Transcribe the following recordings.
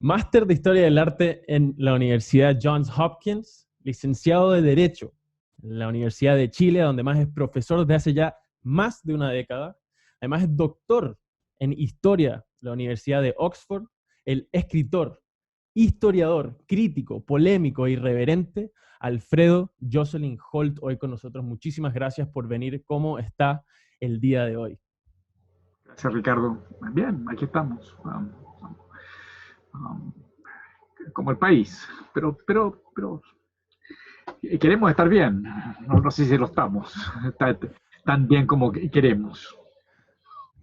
Máster de Historia del Arte en la Universidad Johns Hopkins, licenciado de Derecho en la Universidad de Chile, donde más es profesor desde hace ya más de una década. Además es doctor en Historia de la Universidad de Oxford, el escritor, historiador, crítico, polémico e irreverente, Alfredo Jocelyn Holt, hoy con nosotros. Muchísimas gracias por venir. ¿Cómo está el día de hoy? Gracias, Ricardo. Bien, aquí estamos. Como el país, pero queremos estar bien. No sé si lo estamos tan bien como queremos.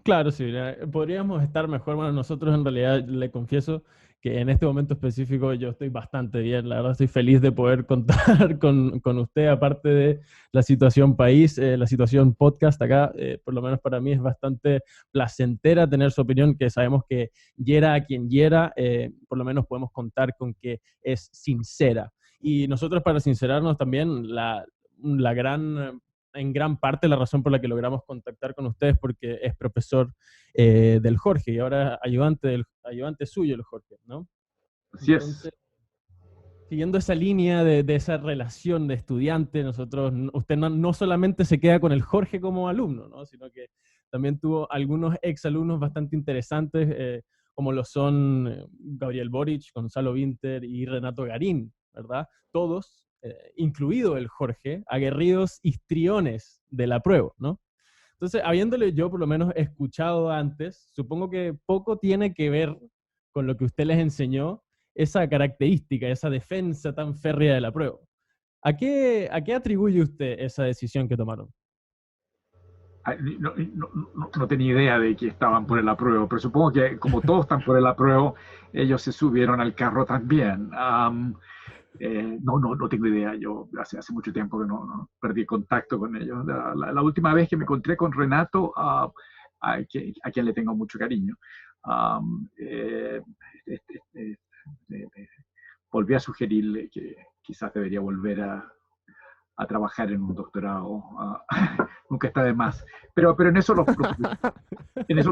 Claro, sí, podríamos estar mejor. Bueno, nosotros en realidad le confieso que en este momento específico yo estoy bastante bien. La verdad estoy feliz de poder contar con usted, aparte de la situación país, la situación podcast acá, por lo menos para mí es bastante placentera tener su opinión, que sabemos que hiera a quien hiera, por lo menos podemos contar con que es sincera. Y nosotros para sincerarnos también, la gran en gran parte la razón por la que logramos contactar con ustedes porque es profesor del Jorge y ahora ayudante suyo el Jorge, ¿no? Así es. Entonces, siguiendo esa línea de esa relación de estudiante, usted no solamente se queda con el Jorge como alumno, ¿no? Sino que también tuvo algunos exalumnos bastante interesantes, como lo son Gabriel Boric, Gonzalo Vinter y Renato Garín, ¿verdad? Todos, incluido el Jorge, aguerridos histriones del apruebo, ¿no? Entonces, habiéndole yo por lo menos escuchado antes, supongo que poco tiene que ver con lo que usted les enseñó, esa característica, esa defensa tan férrea de la prueba. ¿A qué atribuye usted esa decisión que tomaron? No tenía idea de que estaban por el apruebo, pero supongo que como todos están por el apruebo, ellos se subieron al carro también. No tengo idea. Yo hace mucho tiempo que no perdí contacto con ellos. La última vez que me encontré con Renato, a quien le tengo mucho cariño, um, eh, este, este, volví a sugerirle que quizás debería volver a trabajar en un doctorado. Nunca está de más. Pero en eso los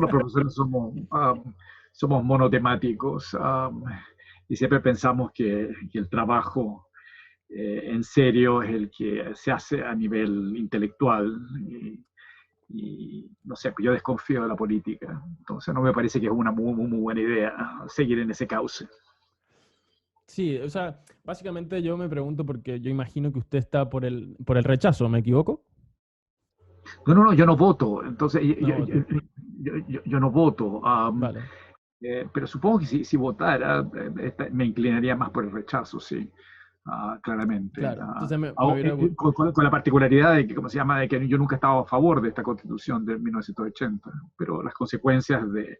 profesores somos monotemáticos, y siempre pensamos que el trabajo en serio es el que se hace a nivel intelectual. Y no sé, yo desconfío de la política. Entonces no me parece que es una muy buena idea seguir en ese cauce. Sí, o sea, básicamente yo me pregunto porque yo imagino que usted está por el rechazo, ¿me equivoco? No, yo no voto. Entonces, No voto. yo no voto. Vale, Pero supongo que si votara, me inclinaría más por el rechazo, sí, claramente. claro. Entonces me hubiera... Con la particularidad de que, ¿cómo se llama?, de que yo nunca he estado a favor de esta constitución de 1980, pero las consecuencias de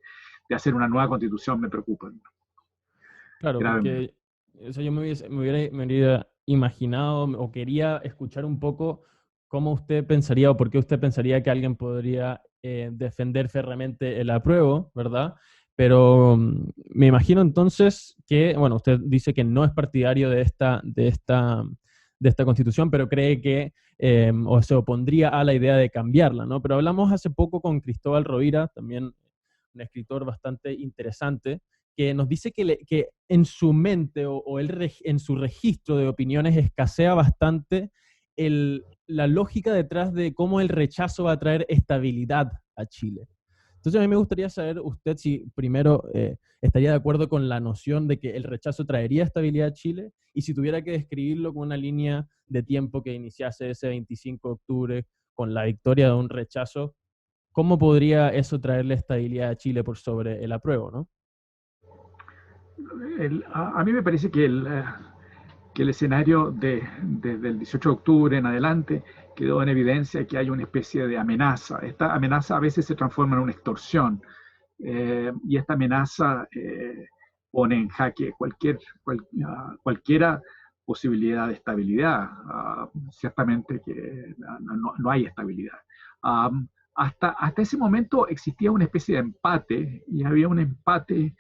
hacer una nueva constitución me preocupan Claro, gravemente. porque o sea, yo me hubiera imaginado o quería escuchar un poco cómo usted pensaría o por qué usted pensaría que alguien podría defender férreamente el apruebo, ¿verdad? Pero me imagino entonces que, bueno, usted dice que no es partidario de esta constitución, pero cree que o se opondría a la idea de cambiarla, ¿no? Pero hablamos hace poco con Cristóbal Rovira, también un escritor bastante interesante, que nos dice que en su mente en su registro de opiniones escasea bastante la lógica detrás de cómo el rechazo va a traer estabilidad a Chile. Entonces a mí me gustaría saber usted si primero estaría de acuerdo con la noción de que el rechazo traería estabilidad a Chile y si tuviera que describirlo con una línea de tiempo que iniciase ese 25 de octubre con la victoria de un rechazo, ¿cómo podría eso traerle estabilidad a Chile por sobre el apruebo, ¿no? A mí me parece que el escenario desde el 18 de octubre en adelante quedó en evidencia que hay una especie de amenaza. Esta amenaza a veces se transforma en una extorsión, y esta amenaza pone en jaque cualquiera posibilidad de estabilidad. Ciertamente que no hay estabilidad. Hasta ese momento existía una especie de empate, y había un empate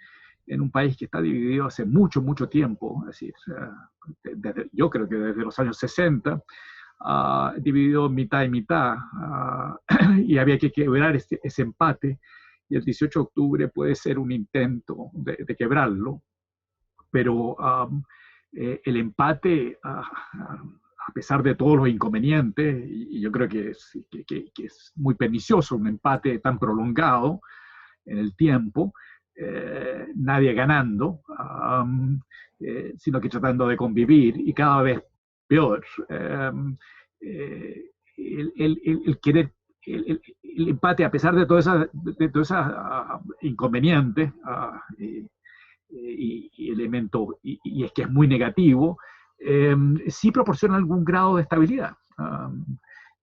en un país que está dividido hace mucho tiempo, es decir, yo creo que desde los años 60, dividido mitad y mitad, y había que quebrar ese empate, y el 18 de octubre puede ser un intento de quebrarlo. pero el empate, a pesar de todos los inconvenientes, y yo creo que es muy pernicioso un empate tan prolongado en el tiempo, nadie ganando, sino que tratando de convivir y cada vez peor. El querer, el empate, a pesar de todas esas inconvenientes y elementos, y es que es muy negativo, sí proporciona algún grado de estabilidad.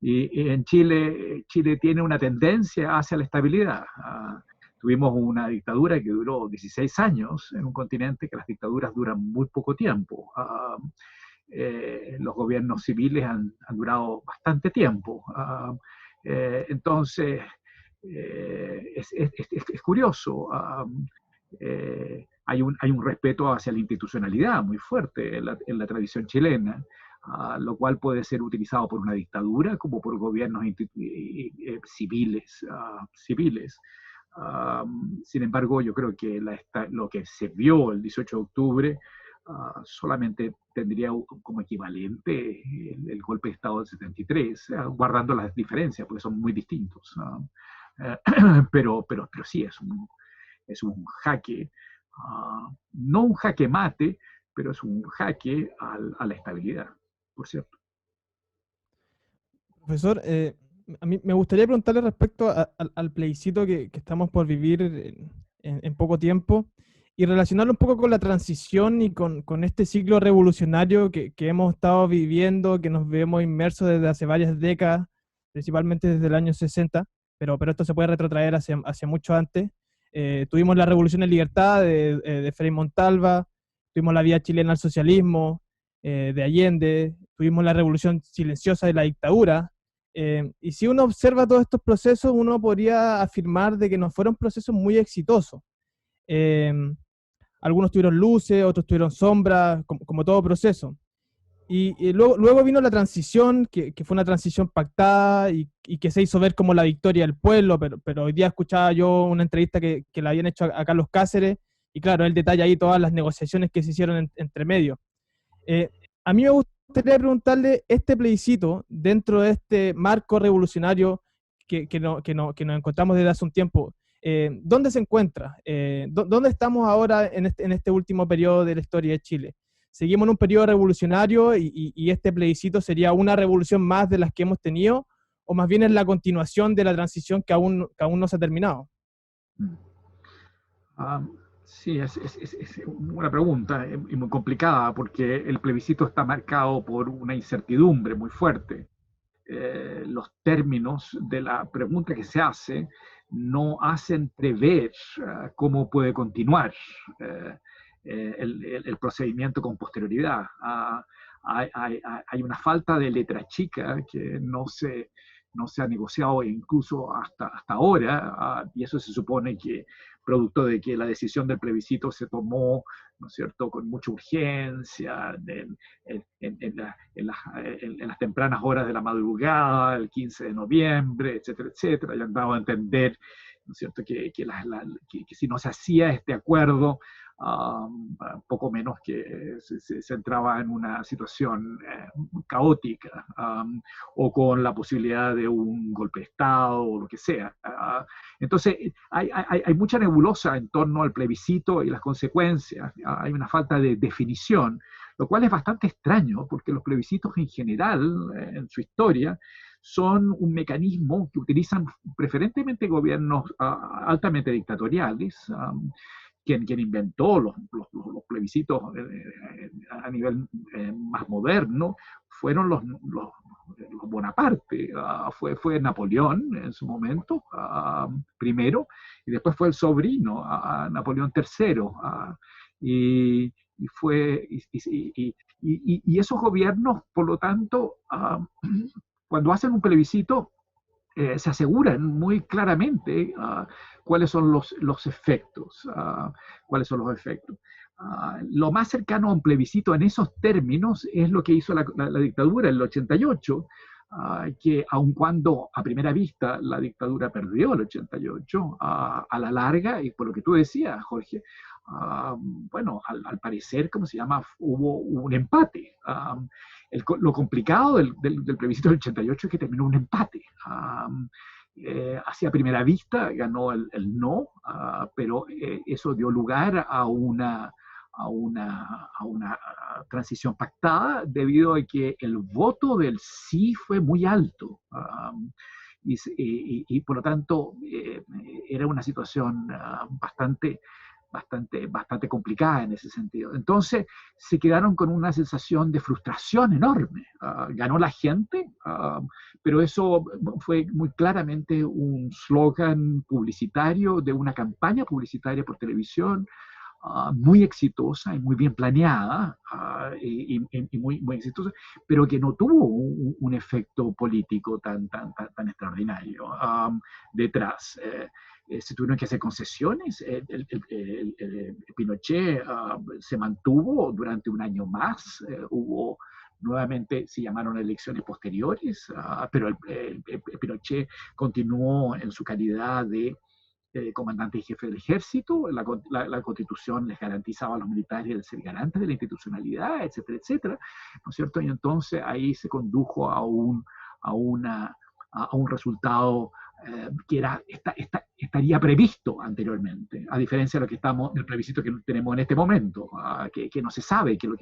Y en Chile tiene una tendencia hacia la estabilidad. Tuvimos una dictadura que duró 16 años en un continente que las dictaduras duran muy poco tiempo. Los gobiernos civiles han durado bastante tiempo. Entonces, es curioso. Hay un respeto hacia la institucionalidad muy fuerte en la tradición chilena, lo cual puede ser utilizado por una dictadura como por gobiernos civiles. Sin embargo, yo creo que lo que se vio el 18 de octubre solamente tendría como equivalente el golpe de Estado del 73, guardando las diferencias, porque son muy distintos. Pero sí, es un jaque, no un jaque mate, pero es un jaque a la estabilidad, por cierto. Profesor, a mí me gustaría preguntarle respecto al plebiscito que estamos por vivir en poco tiempo y relacionarlo un poco con la transición y con este ciclo revolucionario que hemos estado viviendo, que nos vemos inmersos desde hace varias décadas, principalmente desde el año 60, pero esto se puede retrotraer hacia mucho antes. Tuvimos la Revolución en Libertad de Frei Montalva, tuvimos la vía chilena al socialismo de Allende, tuvimos la Revolución silenciosa de la dictadura. Y si uno observa todos estos procesos, uno podría afirmar de que no fueron procesos muy exitosos. Eh, Algunos tuvieron luces, otros tuvieron sombras, como todo proceso. Y luego vino la transición, que fue una transición pactada y que se hizo ver como la victoria del pueblo, pero hoy día escuchaba yo una entrevista que le habían hecho a Carlos Cáceres, y claro, él detalla ahí todas las negociaciones que se hicieron entre medio. A mí me gustaría preguntarle, este plebiscito, dentro de este marco revolucionario que nos encontramos desde hace un tiempo, ¿dónde se encuentra? ¿Dónde estamos ahora en este último periodo de la historia de Chile? ¿Seguimos en un periodo revolucionario y este plebiscito sería una revolución más de las que hemos tenido? ¿O más bien es la continuación de la transición que aún no se ha terminado? Sí, es una pregunta y muy complicada porque el plebiscito está marcado por una incertidumbre muy fuerte. Los términos de la pregunta que se hace no hacen prever cómo puede continuar el procedimiento con posterioridad. Hay una falta de letra chica que no se ha negociado incluso hasta ahora, y eso se supone que producto de que la decisión del plebiscito se tomó, ¿no es cierto?, con mucha urgencia, en las tempranas horas de la madrugada, el 15 de noviembre, etcétera, etcétera, y han dado a entender, ¿no es cierto?, que si no se hacía este acuerdo, poco menos que se entraba en una situación caótica, o con la posibilidad de un golpe de Estado o lo que sea. Entonces, hay mucha nebulosa en torno al plebiscito y las consecuencias. Hay una falta de definición, lo cual es bastante extraño, porque los plebiscitos en general, en su historia, son un mecanismo que utilizan preferentemente gobiernos altamente dictatoriales. Quien inventó los plebiscitos a nivel más moderno fueron los Bonaparte. Fue Napoleón en su momento, primero, y después fue el sobrino, Napoleón III. Y esos gobiernos, por lo tanto, cuando hacen un plebiscito, se aseguran muy claramente cuáles son los efectos. Lo más cercano a un plebiscito en esos términos es lo que hizo la dictadura en el 88, que aun cuando a primera vista la dictadura perdió el 88, a la larga, y por lo que tú decías, Jorge, bueno, al parecer, ¿cómo se llama? Hubo un empate. Lo complicado del plebiscito del 88 es que terminó un empate. Hacia primera vista ganó el no, pero eso dio lugar a una transición pactada debido a que el voto del sí fue muy alto. Y por lo tanto era una situación bastante complicada en ese sentido. Entonces se quedaron con una sensación de frustración enorme. Ganó la gente, pero eso fue muy claramente un slogan publicitario de una campaña publicitaria por televisión muy exitosa y muy bien planeada y muy exitosa, pero que no tuvo un efecto político tan extraordinario detrás. Se tuvieron que hacer concesiones. Pinochet se mantuvo durante un año más. Hubo nuevamente se llamaron elecciones posteriores, pero Pinochet continuó en su calidad de comandante y jefe del ejército. La Constitución les garantizaba a los militares el ser garantes de la institucionalidad, etcétera, etcétera, ¿no es cierto? Y entonces ahí se condujo a un resultado que estaría previsto anteriormente, a diferencia de lo que estamos, del plebiscito que tenemos en este momento, que no se sabe qué es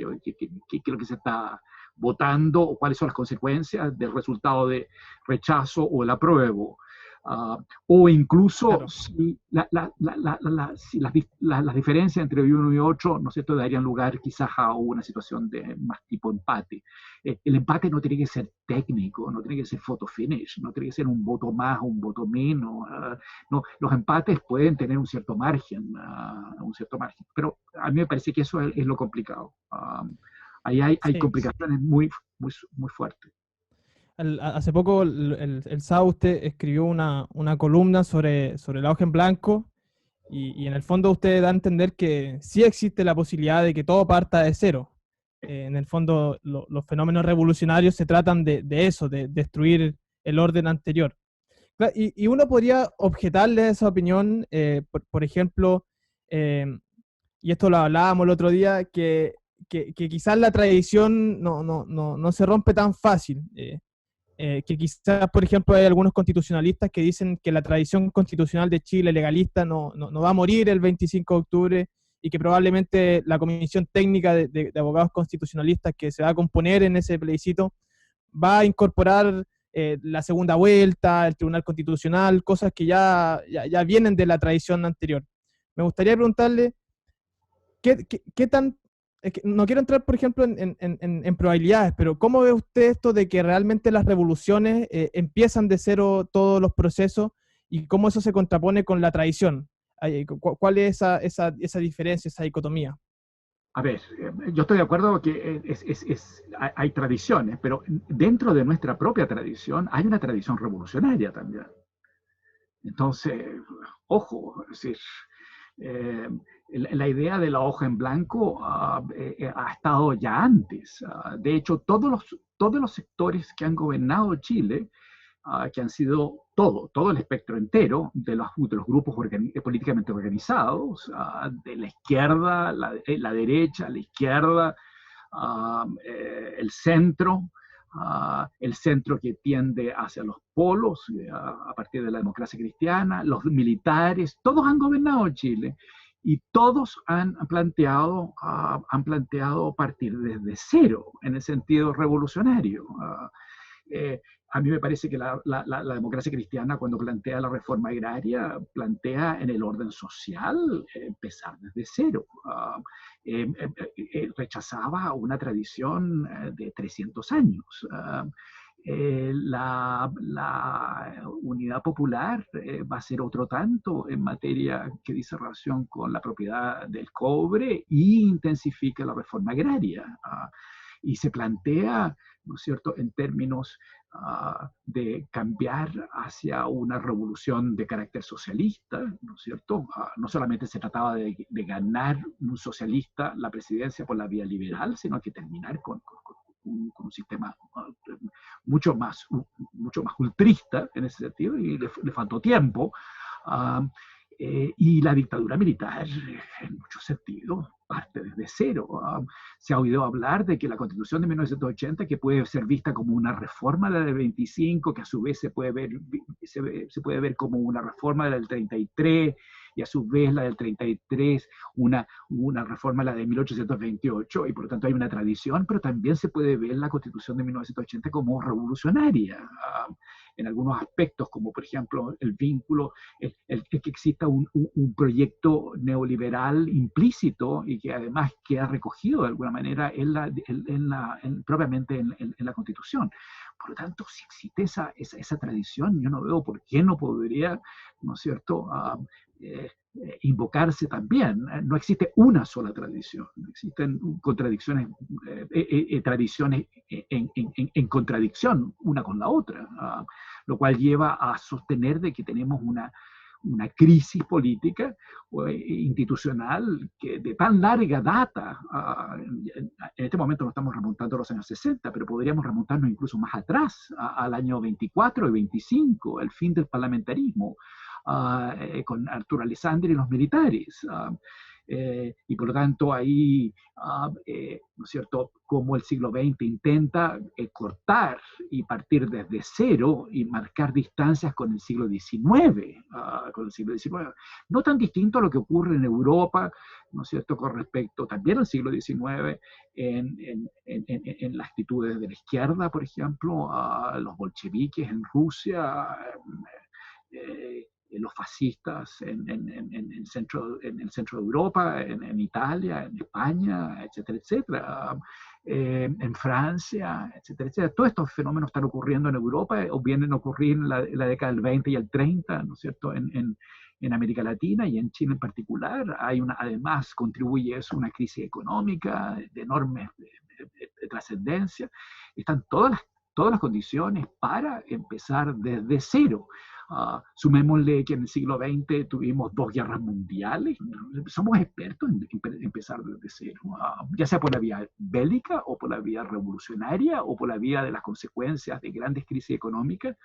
lo que se está votando o cuáles son las consecuencias del resultado de rechazo o el apruebo. O incluso Claro. si, si las diferencias entre uno y otro, ¿no es cierto?, darían lugar quizás a una situación de más tipo empate. El empate no tiene que ser técnico, no tiene que ser photo finish, no tiene que ser un voto más o un voto menos. No, los empates pueden tener un cierto margen, pero a mí me parece que eso es lo complicado. Ahí hay Sí. complicaciones muy fuertes. Hace poco el sábado usted escribió una columna sobre la hoja en blanco y en el fondo usted da a entender que sí existe la posibilidad de que todo parta de cero. En el fondo los fenómenos revolucionarios se tratan de eso, de destruir el orden anterior. Y uno podría objetarle a esa opinión, por ejemplo, eh, y esto lo hablábamos el otro día, que quizás la tradición no se rompe tan fácil. Que quizás, por ejemplo, hay algunos constitucionalistas que dicen que la tradición constitucional de Chile legalista no va a morir el 25 de octubre y que probablemente la comisión técnica de abogados constitucionalistas que se va a componer en ese plebiscito va a incorporar la segunda vuelta, el Tribunal Constitucional, cosas que ya vienen de la tradición anterior. Me gustaría preguntarle, ¿qué tan es que no quiero entrar, por ejemplo, en probabilidades, pero ¿cómo ve usted esto de que realmente las revoluciones empiezan de cero todos los procesos y cómo eso se contrapone con la tradición? ¿Cuál es esa diferencia, esa dicotomía? A ver, yo estoy de acuerdo que hay tradiciones, pero dentro de nuestra propia tradición hay una tradición revolucionaria también. Entonces, ojo, es decir, eh, la idea de la hoja en blanco ha estado ya antes. De hecho, todos los sectores que han gobernado Chile, que han sido todo el espectro entero de los grupos políticamente organizados, de la izquierda, la derecha, la izquierda, el centro que tiende hacia los polos, a partir de la democracia cristiana, los militares, todos han gobernado Chile y todos han planteado partir desde cero en el sentido revolucionario. A mí me parece que la democracia cristiana, cuando plantea la reforma agraria, plantea en el orden social empezar desde cero. Rechazaba una tradición de 300 años. La unidad popular va a ser otro tanto en materia que dice relación con la propiedad del cobre e intensifica la reforma agraria. Y se plantea, ¿no es cierto?, en términos de cambiar hacia una revolución de carácter socialista, ¿no es cierto? No solamente se trataba de ganar un socialista la presidencia por la vía liberal, sino que terminar con un sistema mucho más ultrista en ese sentido, y le faltó tiempo. Y la dictadura militar, en muchos sentidos, parte desde cero. Se ha oído hablar de que la Constitución de 1980, que puede ser vista como una reforma de la del 25, que a su vez se puede ver como una reforma de la del 33, y a su vez la del 33, una reforma de la de 1828, y por lo tanto hay una tradición, pero también se puede ver la Constitución de 1980 como revolucionaria. En algunos aspectos, como por ejemplo el vínculo, que exista un proyecto neoliberal implícito y que además queda recogido de alguna manera propiamente en la Constitución. Por lo tanto, si existe esa tradición, yo no veo por qué no podría, ¿no es cierto?, invocarse también. No existe una sola tradición, existen contradicciones, tradiciones en contradicción una con la otra, lo cual lleva a sostener de que tenemos una crisis política institucional que de tan larga data. En este momento nos estamos remontando a los años 60, pero podríamos remontarnos incluso más atrás, al año 24 y 25, el fin del parlamentarismo, con Arturo Alessandri y los militares. Y por lo tanto ahí, ¿no es cierto?, como el siglo XX intenta cortar y partir desde cero y marcar distancias con el siglo XIX, no tan distinto a lo que ocurre en Europa, ¿no es cierto?, con respecto también al siglo XIX, en las actitudes de la izquierda, por ejemplo, a los bolcheviques en Rusia, los fascistas en el centro de Europa, en Italia, en España, etcétera, etcétera, en Francia, etcétera, etcétera. Todos estos fenómenos están ocurriendo en Europa o vienen a ocurrir en la década del 20 y el 30, ¿no es cierto?, en América Latina y en Chile en particular. Además, contribuye eso a una crisis económica de enorme trascendencia. Están todas las condiciones para empezar desde cero. Sumémosle que en el siglo XX tuvimos 2 guerras mundiales. Somos expertos en empezar desde cero, ya sea por la vía bélica o por la vía revolucionaria o por la vía de las consecuencias de grandes crisis económicas.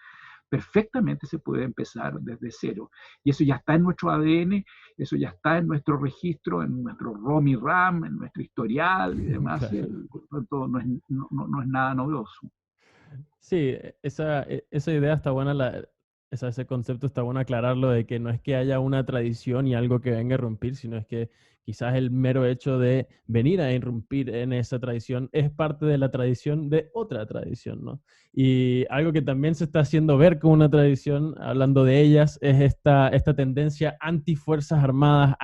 Perfectamente se puede empezar desde cero. Y eso ya está en nuestro ADN, eso ya está en nuestro registro, en nuestro ROM y RAM, en nuestro historial y demás. Claro. Por lo tanto, no es nada novedoso. Sí, esa idea está buena, ese concepto está bueno aclararlo, de que no es que haya una tradición y algo que venga a irrumpir, sino es que quizás el mero hecho de venir a irrumpir en esa tradición es parte de la tradición de otra tradición, ¿no? Y algo que también se está haciendo ver como una tradición, hablando de ellas, es esta tendencia anti-fuerzas armadas,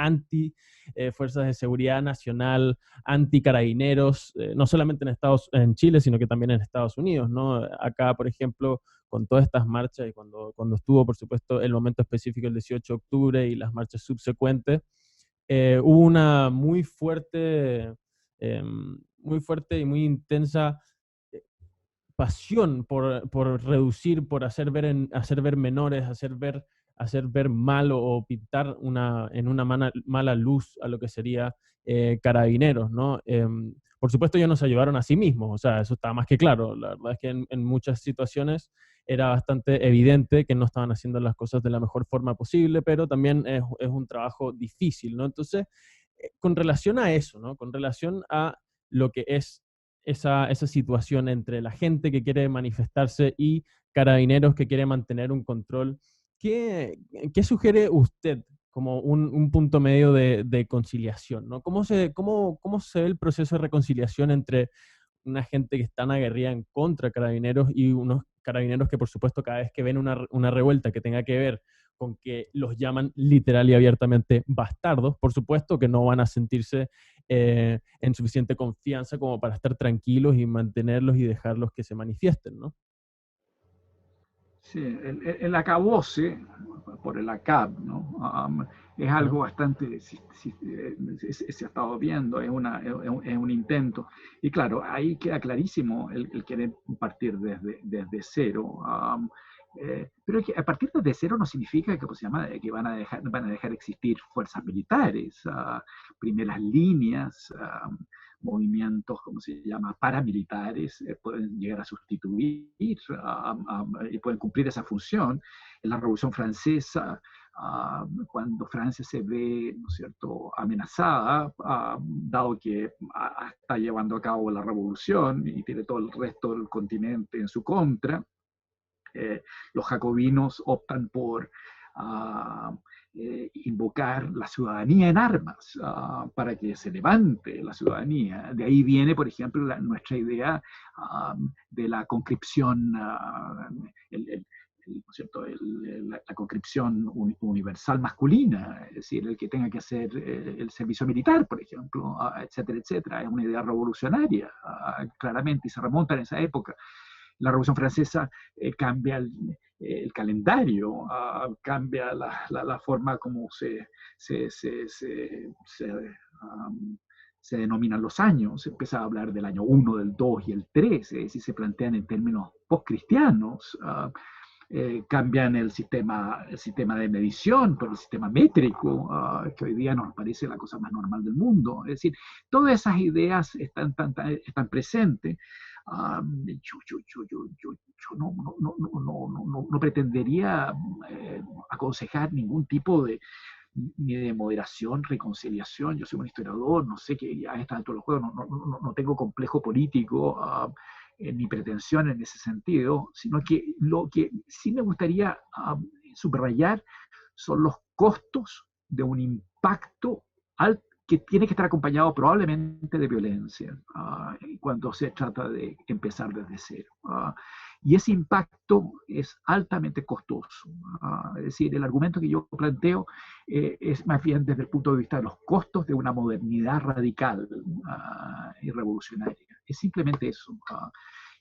fuerzas de seguridad nacional, anti-carabineros, no solamente en Chile, sino que también en Estados Unidos, ¿no? Acá, por ejemplo, con todas estas marchas y cuando estuvo, por supuesto, el momento específico, el 18 de octubre y las marchas subsecuentes, hubo una muy fuerte y muy intensa pasión por reducir, por hacer ver menores, hacer ver mal o pintar en una mala luz a lo que sería carabineros, ¿no? Por supuesto ellos no se ayudaron a sí mismos, o sea, eso está más que claro. La verdad es que en muchas situaciones era bastante evidente que no estaban haciendo las cosas de la mejor forma posible, pero también es un trabajo difícil, ¿no? Entonces, con relación a eso, ¿no? Con relación a lo que es esa situación entre la gente que quiere manifestarse y carabineros que quiere mantener un control, ¿qué sugiere usted como un punto medio de conciliación, ¿no? ¿Cómo se ve el proceso de reconciliación entre una gente que está aguerrida en contra de carabineros y unos carabineros que, por supuesto, cada vez que ven una revuelta que tenga que ver con que los llaman literal y abiertamente bastardos, por supuesto que no van a sentirse en suficiente confianza como para estar tranquilos y mantenerlos y dejarlos que se manifiesten, ¿no? Sí, el acabose, por el ACAB, ¿no? Es algo bastante, se ha estado viendo, es un intento. Y claro, ahí queda clarísimo el querer partir desde cero. Pero que a partir desde cero no significa que, pues, que van a dejar existir fuerzas militares, primeras líneas, movimientos, ¿cómo se llama?, paramilitares, pueden llegar a sustituir y pueden cumplir esa función. En la Revolución Francesa cuando Francia se ve, ¿no es cierto?, amenazada, dado que está llevando a cabo la revolución y tiene todo el resto del continente en su contra. Los jacobinos optan por invocar la ciudadanía en armas para que se levante la ciudadanía. De ahí viene, por ejemplo, nuestra idea de la conscripción, ¿no es cierto?, la conscripción universal masculina, es decir, el que tenga que hacer el servicio militar, por ejemplo, etcétera, etcétera. Es una idea revolucionaria, claramente, y se remonta en esa época. La Revolución Francesa cambia el calendario, cambia la forma como se denominan los años. Se empieza a hablar del año 1, del 2 y el 3, es decir, se plantean en términos postcristianos. Cambian el sistema de medición por el sistema métrico, que hoy día nos parece la cosa más normal del mundo. Es decir, todas esas ideas están presentes. Yo no pretendería aconsejar ningún tipo ni de moderación, reconciliación. Yo soy un historiador, no sé qué a esta altura del juego, no tengo complejo político ni pretensión en ese sentido, sino que lo que sí me gustaría subrayar son los costos de un impacto que tiene que estar acompañado probablemente de violencia cuando se trata de empezar desde cero. Y ese impacto es altamente costoso. Es decir, el argumento que yo planteo es más bien desde el punto de vista de los costos de una modernidad radical y revolucionaria. Es simplemente eso.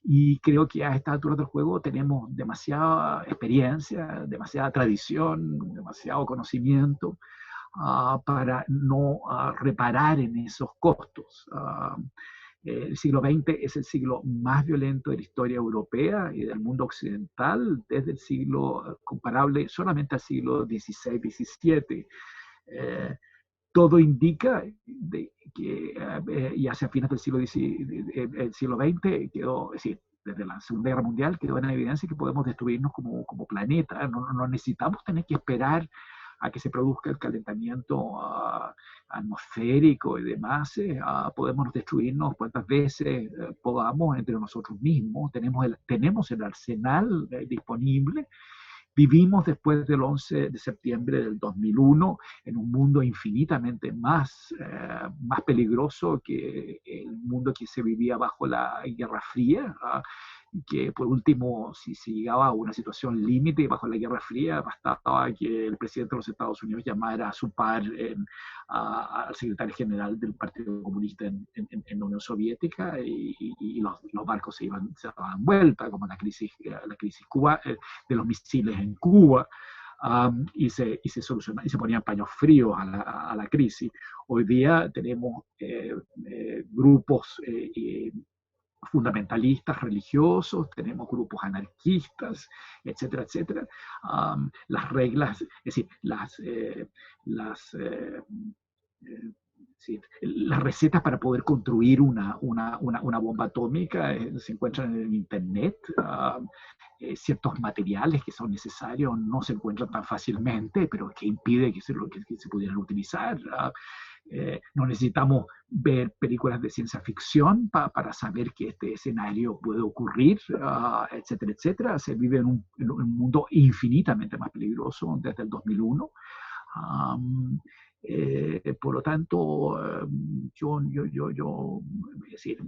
Y creo que a esta altura del juego tenemos demasiada experiencia, demasiada tradición, demasiado conocimiento para no reparar en esos costos. El siglo XX es el siglo más violento de la historia europea y del mundo occidental, desde el siglo comparable solamente al siglo XVI-XVII. Todo indica que y hacia fines del siglo XX quedó, es decir, desde la Segunda Guerra Mundial quedó en evidencia que podemos destruirnos como planeta. No necesitamos tener que esperar a que se produzca el calentamiento atmosférico y demás. Podemos destruirnos cuantas veces podamos entre nosotros mismos. Tenemos el arsenal disponible. Vivimos después del 11 de septiembre del 2001 en un mundo infinitamente más peligroso que el mundo que se vivía bajo la Guerra Fría, que por último, si se llegaba a una situación límite bajo la Guerra Fría, bastaba que el presidente de los Estados Unidos llamara a su par al secretario general del Partido Comunista en la Unión Soviética y los barcos se daban vuelta, como la crisis Cuba, de los misiles en Cuba. Y se solucionaba y se ponían paños fríos a la crisis. Hoy día tenemos grupos fundamentalistas religiosos, tenemos grupos anarquistas, etcétera, etcétera. Las reglas, es decir, las recetas para poder construir una bomba atómica se encuentran en el Internet. Ciertos materiales que son necesarios no se encuentran tan fácilmente, pero que impide que se pudieran utilizar. No necesitamos ver películas de ciencia ficción para saber que este escenario puede ocurrir, etcétera, etcétera. Se vive en un mundo infinitamente más peligroso desde el 2001. Por lo tanto, es decir,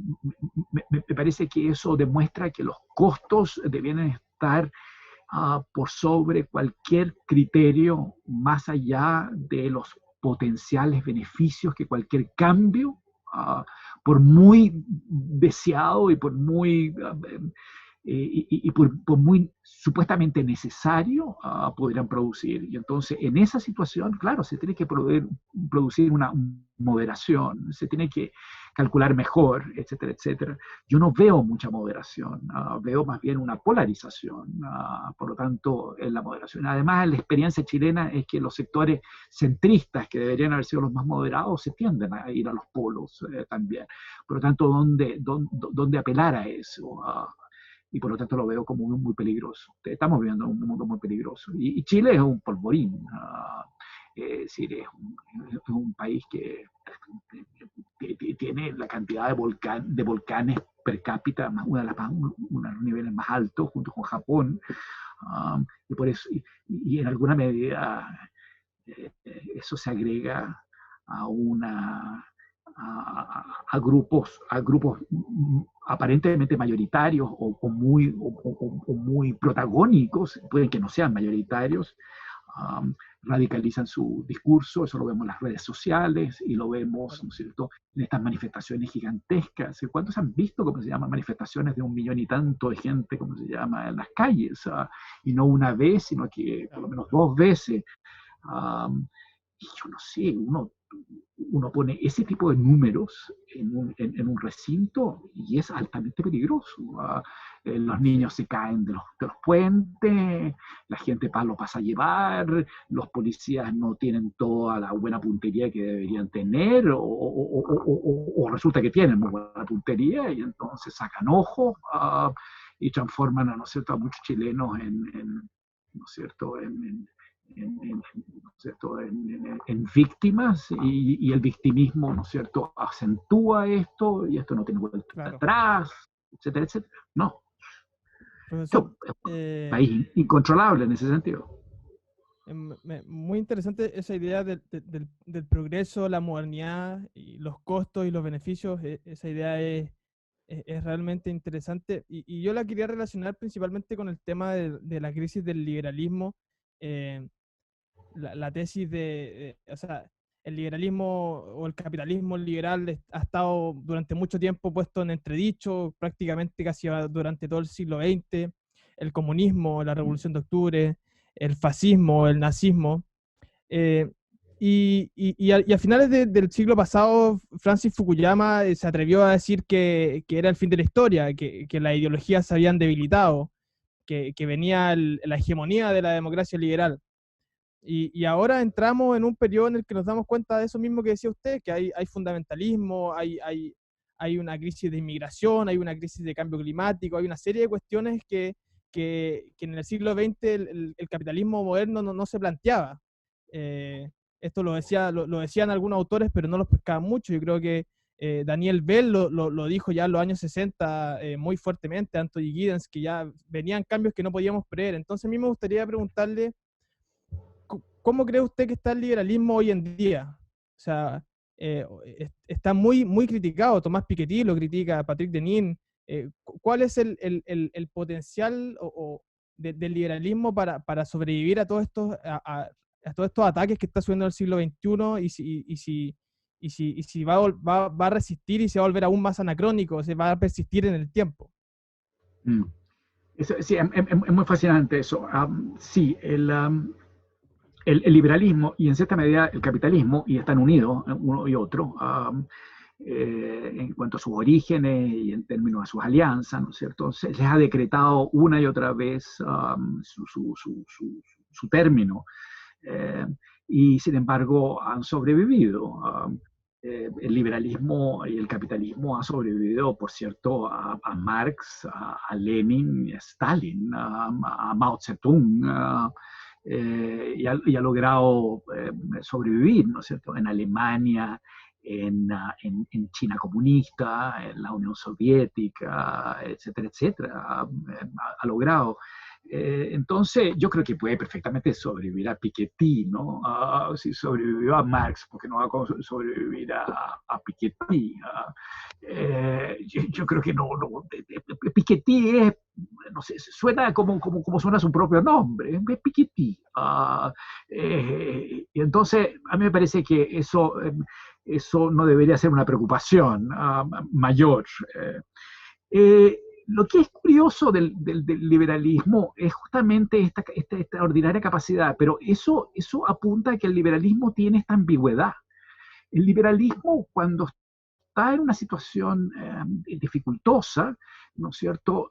me parece que eso demuestra que los costos deben estar por sobre cualquier criterio más allá de los potenciales beneficios que cualquier cambio, por muy deseado y por muy por muy supuestamente necesario, podrían producir. Y entonces, en esa situación, claro, se tiene que producir una moderación, se tiene que calcular mejor, etcétera, etcétera. Yo no veo mucha moderación, veo más bien una polarización, por lo tanto, en la moderación. Además, la experiencia chilena es que los sectores centristas, que deberían haber sido los más moderados, se tienden a ir a los polos también. Por lo tanto, ¿dónde apelar a eso? y por lo tanto lo veo como muy peligroso. Estamos viviendo un mundo muy peligroso. Y Chile es un polvorín. Es decir, es un país que tiene la cantidad de volcanes per cápita, uno de los niveles más altos, junto con Japón. Y por eso, y en alguna medida eso se agrega a grupos aparentemente mayoritarios o muy protagónicos, pueden que no sean mayoritarios, radicalizan su discurso. Eso lo vemos en las redes sociales y lo vemos, ¿no es cierto?, en estas manifestaciones gigantescas. ¿Cuántos han visto, cómo se llama, manifestaciones de 1 millón y tanto de gente, cómo se llama, en las calles? Y no una vez, sino que por lo menos 2 veces. Y yo no sé, uno pone ese tipo de números en un recinto y es altamente peligroso. Los niños se caen de los puentes, la gente lo pasa a llevar, los policías no tienen toda la buena puntería que deberían tener, o resulta que tienen muy buena puntería y entonces sacan ojos y transforman, ¿no es cierto?, a muchos chilenos ¿no es cierto?, ¿no es cierto?, en víctimas, y el victimismo, ¿no es cierto?, acentúa esto, y esto no tiene vuelta atrás, etcétera, etcétera. No. Profesor, Es un país incontrolable en ese sentido. Muy interesante esa idea del progreso, la modernidad, y los costos y los beneficios. Esa idea es realmente interesante, y yo la quería relacionar principalmente con el tema de la crisis del liberalismo. La tesis o sea, el liberalismo o el capitalismo liberal ha estado durante mucho tiempo puesto en entredicho, prácticamente casi durante todo el siglo XX. El comunismo, la Revolución de Octubre, el fascismo, el nazismo. Y a finales del siglo pasado, Francis Fukuyama se atrevió a decir que era el fin de la historia, que las ideologías se habían debilitado, que venía la hegemonía de la democracia liberal. Y ahora entramos en un periodo en el que nos damos cuenta de eso mismo que decía usted, que hay fundamentalismo, hay una crisis de inmigración, hay una crisis de cambio climático, hay una serie de cuestiones que en el siglo XX el capitalismo moderno no se planteaba. Esto lo decían algunos autores, pero no los pescaban mucho. Yo creo que Daniel Bell lo dijo ya en los años 60 muy fuertemente, Anthony Giddens, que ya venían cambios que no podíamos prever. Entonces a mí me gustaría preguntarle, ¿cómo cree usted que está el liberalismo hoy en día? O sea, está muy criticado. Tomás Piketty lo critica, Patrick Dennin. ¿Cuál es el potencial del liberalismo para sobrevivir a todos estos ataques que está subiendo el siglo XXI? Y si va a resistir y se va a volver aún más anacrónico, se va a persistir en el tiempo. Sí, es muy fascinante eso. Sí, el liberalismo y en cierta medida el capitalismo, y están unidos uno y otro, en cuanto a sus orígenes y en términos de sus alianzas, ¿no es cierto? Se les ha decretado una y otra vez su término, y sin embargo han sobrevivido. El liberalismo y el capitalismo han sobrevivido, por cierto, a Marx, a Lenin, a Stalin, a Mao Zedong, y ha logrado sobrevivir, ¿no es cierto?, en Alemania, en China comunista, en la Unión Soviética, etcétera, etcétera. Ha logrado. Entonces, yo creo que puede perfectamente sobrevivir a Piketty, ¿no? Si sobrevivió a Marx, ¿por qué no va a sobrevivir a Piketty? Yo creo que no. Piketty es, no sé, suena como suena su propio nombre, es Piketty. Y entonces, a mí me parece que eso no debería ser una preocupación mayor. Lo que es curioso del liberalismo es justamente esta extraordinaria capacidad, pero eso apunta a que el liberalismo tiene esta ambigüedad. El liberalismo, cuando está en una situación dificultosa, ¿no es cierto?,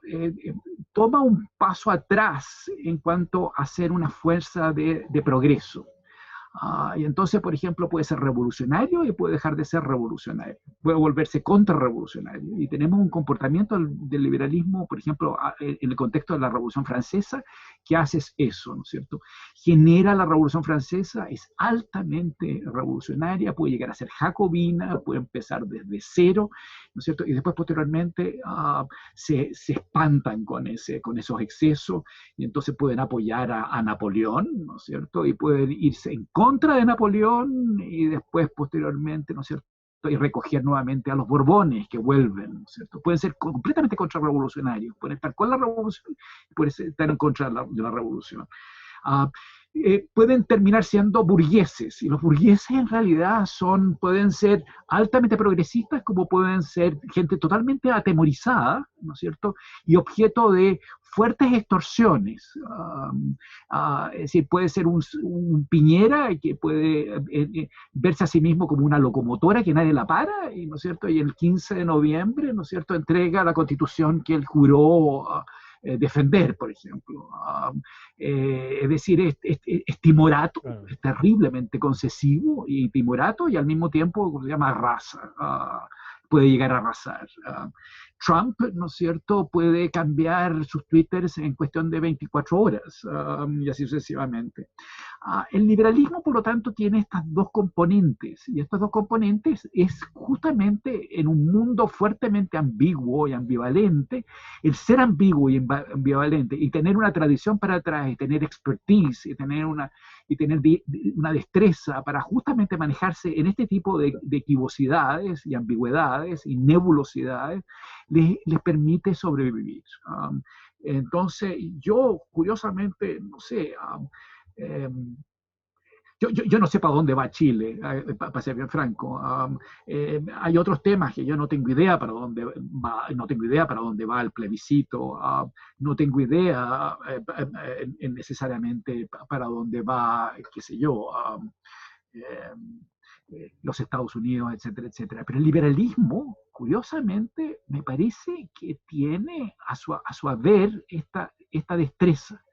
toma un paso atrás en cuanto a ser una fuerza de progreso. Y entonces, por ejemplo, puede ser revolucionario y puede dejar de ser revolucionario, puede volverse contrarrevolucionario. Y tenemos un comportamiento del liberalismo, por ejemplo, en el contexto de la Revolución Francesa, que hace eso, ¿no es cierto? Genera la Revolución Francesa, es altamente revolucionaria, puede llegar a ser jacobina, puede empezar desde cero, ¿no es cierto? Y después, posteriormente, se espantan con esos excesos y entonces pueden apoyar a Napoleón, ¿no es cierto? Y pueden irse en contra de Napoleón y después, posteriormente, ¿no es cierto? Y recoger nuevamente a los Borbones que vuelven, ¿no es cierto? Pueden ser completamente contrarrevolucionarios, pueden estar con la revolución y pueden estar en contra de la revolución. Uh, pueden terminar siendo burgueses, y los burgueses en realidad pueden ser altamente progresistas, como pueden ser gente totalmente atemorizada, ¿no es cierto?, y objeto de fuertes extorsiones. Es decir, puede ser un Piñera que puede verse a sí mismo como una locomotora que nadie la para, ¿no es cierto?, y el 15 de noviembre, ¿no es cierto?, entrega la Constitución que él juró defender, por ejemplo. Es decir, es timorato, Claro. es terriblemente concesivo y timorato, y al mismo tiempo, como se llama, arrasa, puede llegar a arrasar. Trump, ¿no es cierto?, puede cambiar sus twitters en cuestión de 24 horas, y así sucesivamente. El liberalismo, por lo tanto, tiene estas dos componentes, y estos dos componentes es justamente en un mundo fuertemente ambiguo y ambivalente, el ser ambiguo y ambivalente, y tener una tradición para atrás, y tener expertise, y tener una destreza para justamente manejarse en este tipo de equivocidades y ambigüedades y nebulosidades, les permite sobrevivir. Entonces, yo, curiosamente, no sé, yo no sé para dónde va Chile, para ser bien franco. Hay otros temas que yo no tengo idea para dónde va, no tengo idea para dónde va el plebiscito, no tengo idea necesariamente para dónde va, qué sé yo, los Estados Unidos, etcétera, etcétera. Pero el liberalismo, curiosamente, me parece que tiene a su haber esta destreza.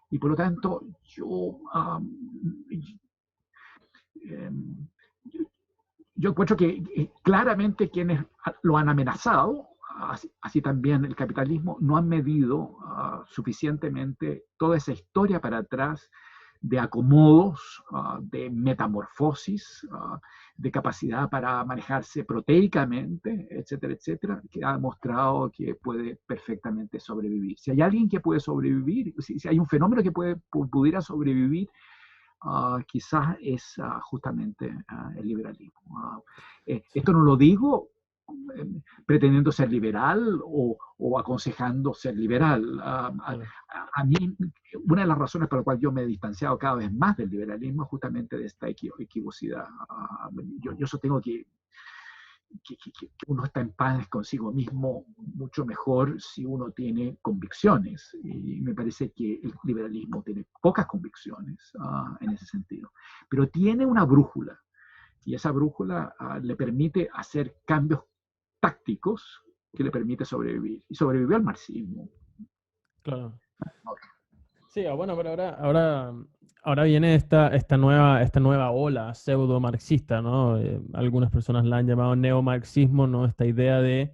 Y por lo tanto, yo encuentro que claramente quienes lo han amenazado, así también el capitalismo, no han medido suficientemente toda esa historia para atrás de acomodos, de metamorfosis, de capacidad para manejarse proteicamente, etcétera, etcétera, que ha demostrado que puede perfectamente sobrevivir. Si hay alguien que puede sobrevivir, si hay un fenómeno que pudiera sobrevivir, quizás es justamente el liberalismo. Esto no lo digo pretendiendo ser liberal o aconsejando ser liberal. A mí, una de las razones por las cuales yo me he distanciado cada vez más del liberalismo es justamente de esta equivocidad. Yo sostengo que uno está en paz consigo mismo mucho mejor si uno tiene convicciones. Y me parece que el liberalismo tiene pocas convicciones en ese sentido. Pero tiene una brújula. Y esa brújula le permite hacer cambios tácticos que le permite sobrevivir. Y sobrevivió al marxismo. Claro. Sí, bueno, pero ahora viene esta nueva ola pseudo-marxista, ¿no? Algunas personas la han llamado neomarxismo, ¿no? Esta idea de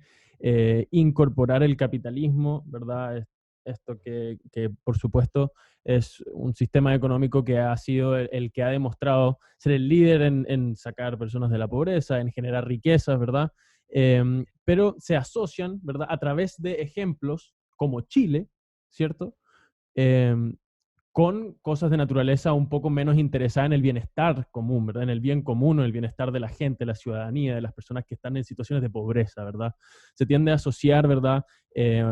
incorporar el capitalismo, ¿verdad? Esto que, por supuesto, es un sistema económico que ha sido el que ha demostrado ser el líder en sacar personas de la pobreza, en generar riquezas, ¿verdad? Pero se asocian, ¿verdad? A través de ejemplos como Chile, ¿cierto? Eh, con cosas de naturaleza un poco menos interesada en el bienestar común, ¿verdad? En el bien común, en el bienestar de la gente, la ciudadanía, de las personas que están en situaciones de pobreza, ¿verdad? Se tiende a asociar, ¿verdad?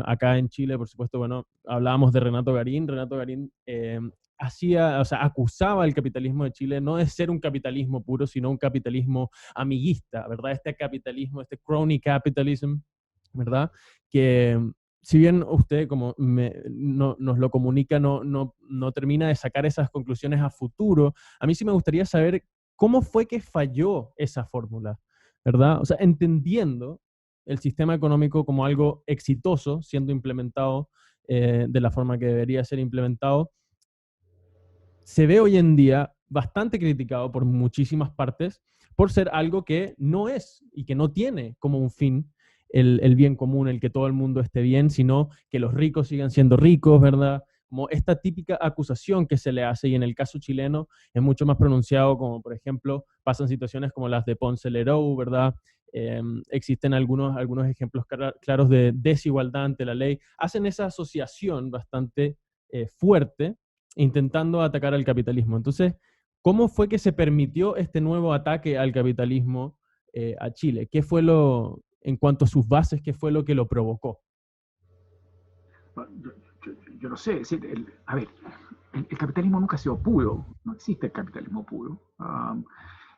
Acá en Chile, por supuesto, bueno, hablábamos de Renato Garín. Renato Garín acusaba al capitalismo de Chile no de ser un capitalismo puro, sino un capitalismo amiguista, ¿verdad? Este capitalismo, este crony capitalism, ¿verdad? Que si bien usted, como nos lo comunica, no termina de sacar esas conclusiones a futuro, a mí sí me gustaría saber cómo fue que falló esa fórmula, ¿verdad? O sea, entendiendo el sistema económico como algo exitoso, siendo implementado de la forma que debería ser implementado, se ve hoy en día bastante criticado por muchísimas partes por ser algo que no es y que no tiene como un fin el bien común, el que todo el mundo esté bien, sino que los ricos sigan siendo ricos, ¿verdad? Como esta típica acusación que se le hace, y en el caso chileno es mucho más pronunciado, como por ejemplo pasan situaciones como las de Ponce Lerou, ¿verdad? Existen algunos ejemplos claros de desigualdad ante la ley, hacen esa asociación bastante fuerte intentando atacar al capitalismo. Entonces, ¿cómo fue que se permitió este nuevo ataque al capitalismo a Chile? ¿Qué fue en cuanto a sus bases, qué fue lo que lo provocó? Yo no sé, a ver, el capitalismo nunca ha sido puro, no existe el capitalismo puro.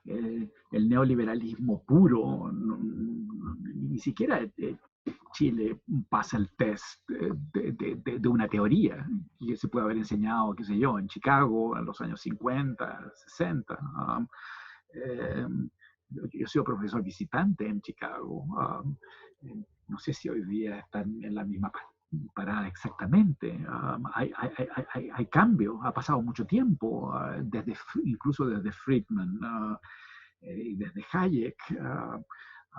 El neoliberalismo puro, ni siquiera Chile pasa el test de una teoría que se puede haber enseñado, qué sé yo, en Chicago en los años 50, 60. Yo he sido profesor visitante en Chicago. No sé si hoy día están en la misma parada exactamente. Hay cambio, ha pasado mucho tiempo, incluso desde Friedman y desde Hayek,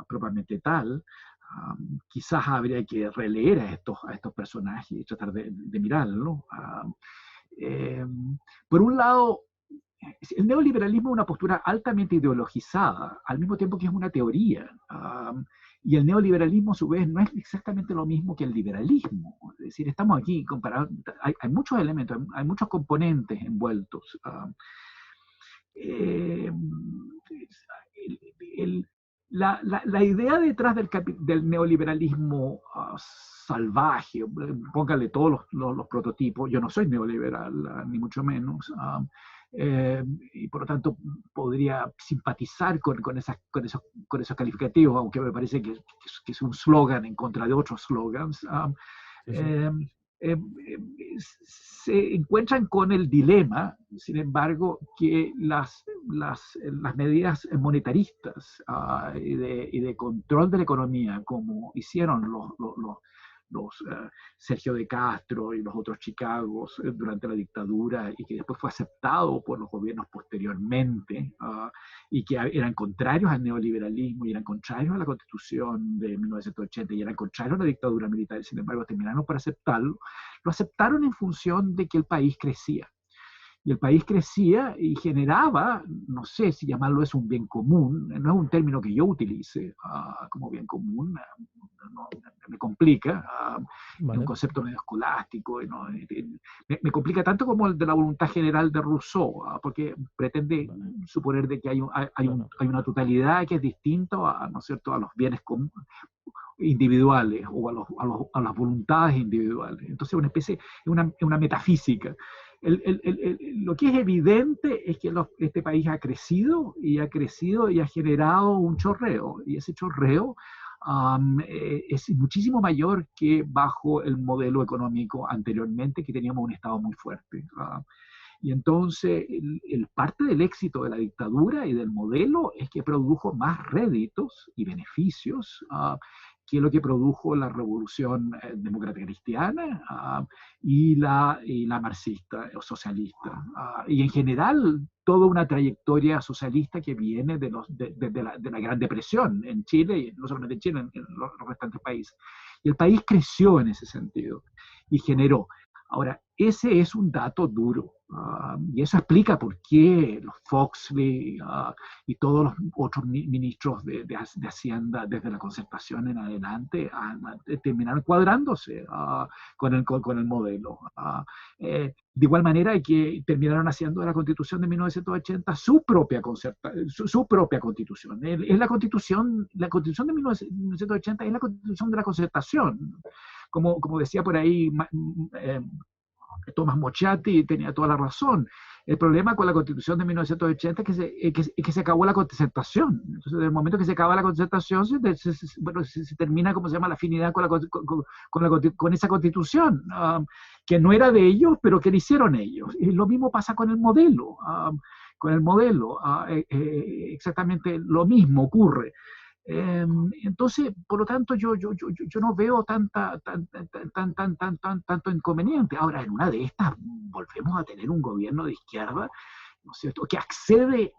propiamente tal. Quizás habría que releer a estos personajes y tratar de mirarlo. Por un lado, el neoliberalismo es una postura altamente ideologizada, al mismo tiempo que es una teoría. Y el neoliberalismo, a su vez, no es exactamente lo mismo que el liberalismo. Es decir, estamos aquí comparando, hay muchos elementos, hay muchos componentes envueltos. Eh, el, la idea detrás del neoliberalismo salvaje, póngale todos los prototipos, yo no soy neoliberal, ni mucho menos, y por lo tanto podría simpatizar con esos calificativos, aunque me parece que es un slogan en contra de otros slogans. Sí, sí. Se encuentran con el dilema, sin embargo, que las medidas monetaristas y de control de la economía, como hicieron los Sergio de Castro y los otros Chicagos durante la dictadura, y que después fue aceptado por los gobiernos posteriormente, y que eran contrarios al neoliberalismo y eran contrarios a la Constitución de 1980 y eran contrarios a la dictadura militar, y sin embargo terminaron por aceptarlo. Lo aceptaron en función de que el país crecía. Y el país crecía y generaba, no sé si llamarlo es un bien común, no es un término que yo utilice como bien común, no, me complica, es un concepto medio escolástico, me complica tanto como el de la voluntad general de Rousseau, porque pretende suponer de que hay una totalidad que es distinto ¿no es cierto?, a los bienes comunes individuales o a las voluntades individuales. Entonces, una especie, una metafísica. Lo que es evidente es que este país ha crecido y ha generado un chorreo, y ese chorreo es muchísimo mayor que bajo el modelo económico anteriormente, que teníamos un Estado muy fuerte. Y entonces, parte del éxito de la dictadura y del modelo es que produjo más réditos y beneficios que lo que produjo la revolución democrática cristiana y la marxista o socialista. Y en general, toda una trayectoria socialista que viene de la Gran Depresión en Chile, y no solamente en Chile, en los restantes países. Y el país creció en ese sentido y generó. Ahora, ese es un dato duro, y eso explica por qué los Foxley y todos los otros ministros de Hacienda desde la Concertación en adelante terminaron cuadrándose con el modelo. De igual manera que terminaron haciendo de la Constitución de 1980 su propia Constitución. Es la Constitución de 1980 es la Constitución de la Concertación. Como decía por ahí Tomás Mochati, tenía toda la razón. El problema con la Constitución de 1980 es que se acabó la concertación. Entonces, en el momento que se acaba la concertación, se termina, ¿cómo se llama?, la afinidad con esa Constitución, que no era de ellos, pero que la hicieron ellos. Y lo mismo pasa con el modelo. Exactamente lo mismo ocurre. Entonces, por lo tanto, yo no veo tanto inconveniente. Ahora, en una de estas volvemos a tener un gobierno de izquierda ¿no es cierto?, que accede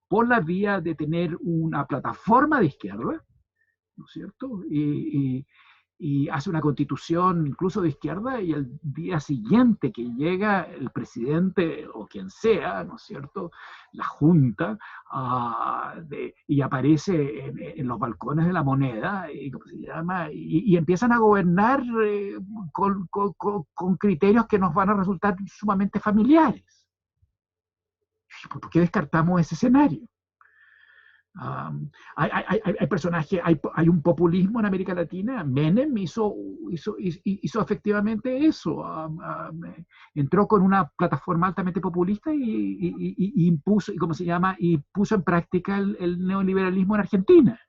por la vía de tener una plataforma de izquierda, ¿no es cierto?, y hace una constitución incluso de izquierda, y el día siguiente que llega el presidente o quien sea, ¿no es cierto?, la junta, y aparece en los balcones de la Moneda, y, ¿cómo se llama?, y empiezan a gobernar con criterios que nos van a resultar sumamente familiares. ¿Por qué descartamos ese escenario? Hay personajes, hay un populismo en América Latina. Menem hizo efectivamente eso. Entró con una plataforma altamente populista y impuso, ¿cómo se llama?, y puso en práctica el neoliberalismo en Argentina.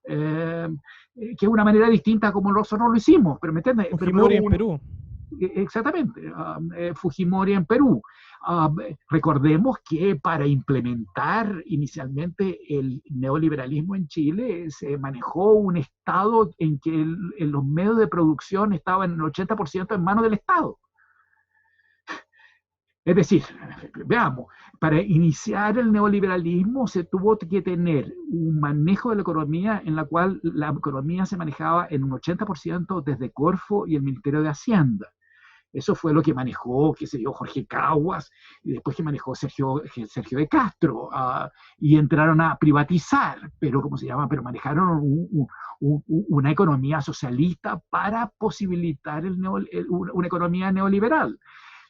Que es una manera distinta como nosotros lo hicimos, pero ¿me entiendes? Fujimori en Perú. Exactamente, Fujimori en Perú. Recordemos que para implementar inicialmente el neoliberalismo en Chile se manejó un Estado en que en los medios de producción estaban en el 80% en manos del Estado. Es decir, veamos, para iniciar el neoliberalismo se tuvo que tener un manejo de la economía en la cual la economía se manejaba en un 80% desde Corfo y el Ministerio de Hacienda. Eso fue lo que manejó, qué sé yo, Jorge Caguas, y después que manejó Sergio de Castro, y entraron a privatizar, pero ¿cómo se llama? Pero manejaron una economía socialista para posibilitar una economía neoliberal.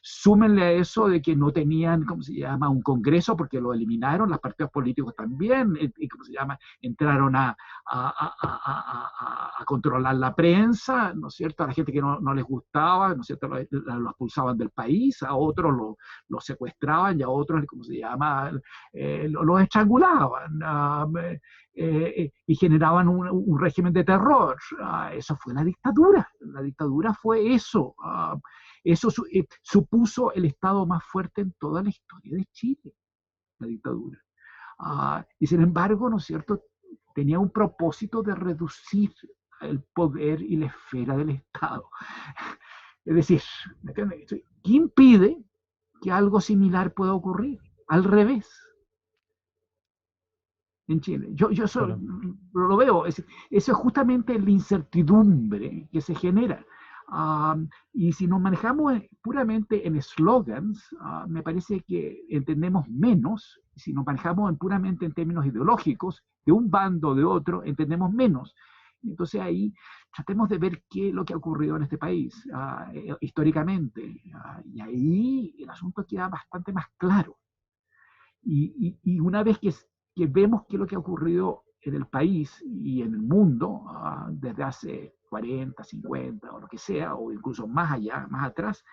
Súmenle a eso de que no tenían, ¿cómo se llama?, un congreso, porque lo eliminaron, los partidos políticos también, y ¿cómo se llama?, entraron a controlar la prensa, ¿no es cierto?, a la gente que no les gustaba, ¿no es cierto?, los expulsaban del país, a otros los secuestraban, y a otros, ¿cómo se llama?, los estrangulaban, y generaban un régimen de terror. Eso fue la dictadura fue eso. Eso supuso el Estado más fuerte en toda la historia de Chile, la dictadura. Y sin embargo, ¿no es cierto?, tenía un propósito de reducir el poder y la esfera del Estado. Es decir, ¿qué impide que algo similar pueda ocurrir? Al revés. En Chile. Yo eso claro, lo veo. Eso es justamente la incertidumbre que se genera. Y si nos manejamos puramente en slogans, me parece que entendemos menos. Si nos manejamos puramente en términos ideológicos, de un bando o de otro, entendemos menos. Y entonces ahí tratemos de ver qué es lo que ha ocurrido en este país históricamente. Y ahí el asunto queda bastante más claro. Y una vez que vemos qué es lo que ha ocurrido en el país y en el mundo desde hace 40, 50 o lo que sea, o incluso más allá, más atrás,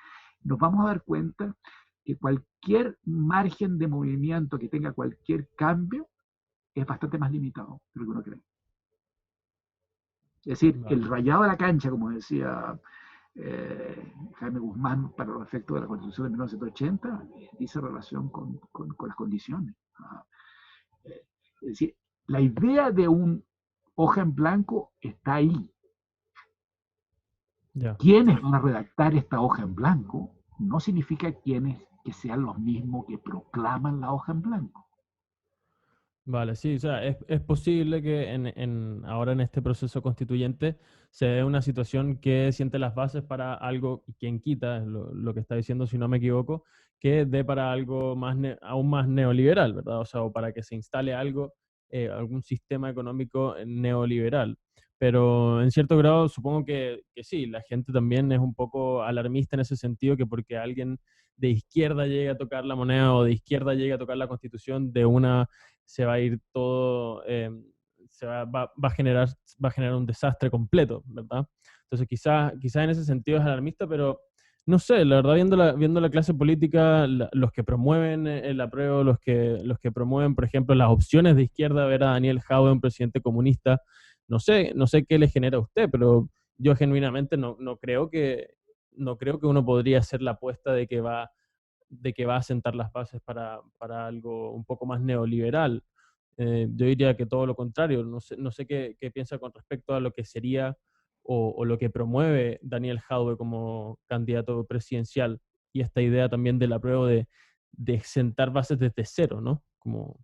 nos vamos a dar cuenta que cualquier margen de movimiento que tenga cualquier cambio es bastante más limitado de lo que uno cree. Es decir, el rayado de la cancha, como decía Jaime Guzmán, para los efectos de la Constitución de 1980, dice relación con las condiciones. Es decir, la idea de un hoja en blanco está ahí. Yeah. Quienes van a redactar esta hoja en blanco no significa quienes que sean los mismos que proclaman la hoja en blanco. Vale, sí, o sea, es posible que ahora en este proceso constituyente se dé una situación que siente las bases para algo, quien quita, lo que está diciendo, si no me equivoco, que dé para algo más aún más neoliberal, ¿verdad? O sea, o para que se instale algo, algún sistema económico neoliberal. Pero en cierto grado supongo que sí, la gente también es un poco alarmista en ese sentido, que porque alguien de izquierda llegue a tocar la moneda o de izquierda llegue a tocar la Constitución, se va a ir todo, va a generar un desastre completo, ¿verdad? Entonces quizás en ese sentido es alarmista, pero no sé, la verdad, viendo la clase política, los que promueven el apruebo, los que promueven, por ejemplo, las opciones de izquierda, ver a Daniel Jadwe, un presidente comunista, no sé qué le genera a usted, pero yo genuinamente no creo que uno podría hacer la apuesta de que va a sentar las bases para algo un poco más neoliberal. Yo diría que todo lo contrario. No sé qué piensa con respecto a lo que sería o lo que promueve Daniel Jadwe como candidato presidencial, y esta idea también del apruebo de de sentar bases desde cero, ¿no? Como,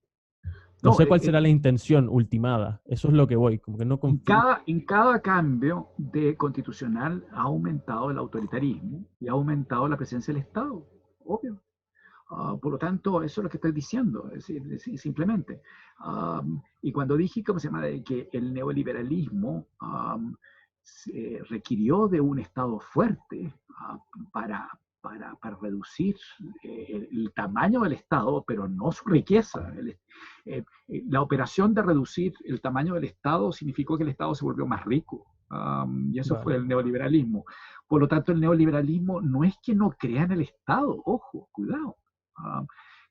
no No, sé cuál será la intención ultimada, eso es lo que voy, como que no confío. en cada cambio de constitucional ha aumentado el autoritarismo y ha aumentado la presencia del Estado, obvio. Por lo tanto, eso es lo que estoy diciendo, simplemente. Y cuando dije, ¿cómo se llama?, de que el neoliberalismo requirió de un Estado fuerte para, para reducir el tamaño del Estado, pero no su riqueza. La operación de reducir el tamaño del Estado significó que el Estado se volvió más rico. Y eso fue Vale. el neoliberalismo. Por lo tanto, el neoliberalismo no es que no crea en el Estado, ojo, cuidado.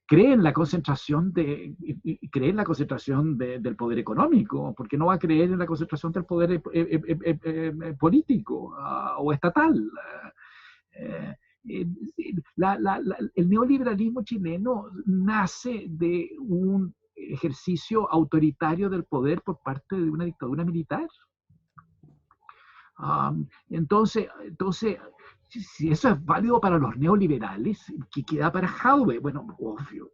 Cree en la concentración, cree en la concentración del poder económico, porque no va a creer en la concentración del poder político o estatal. El neoliberalismo chileno nace de un ejercicio autoritario del poder por parte de una dictadura militar. Entonces, si eso es válido para los neoliberales, ¿qué queda para Jadwe? Bueno, obvio.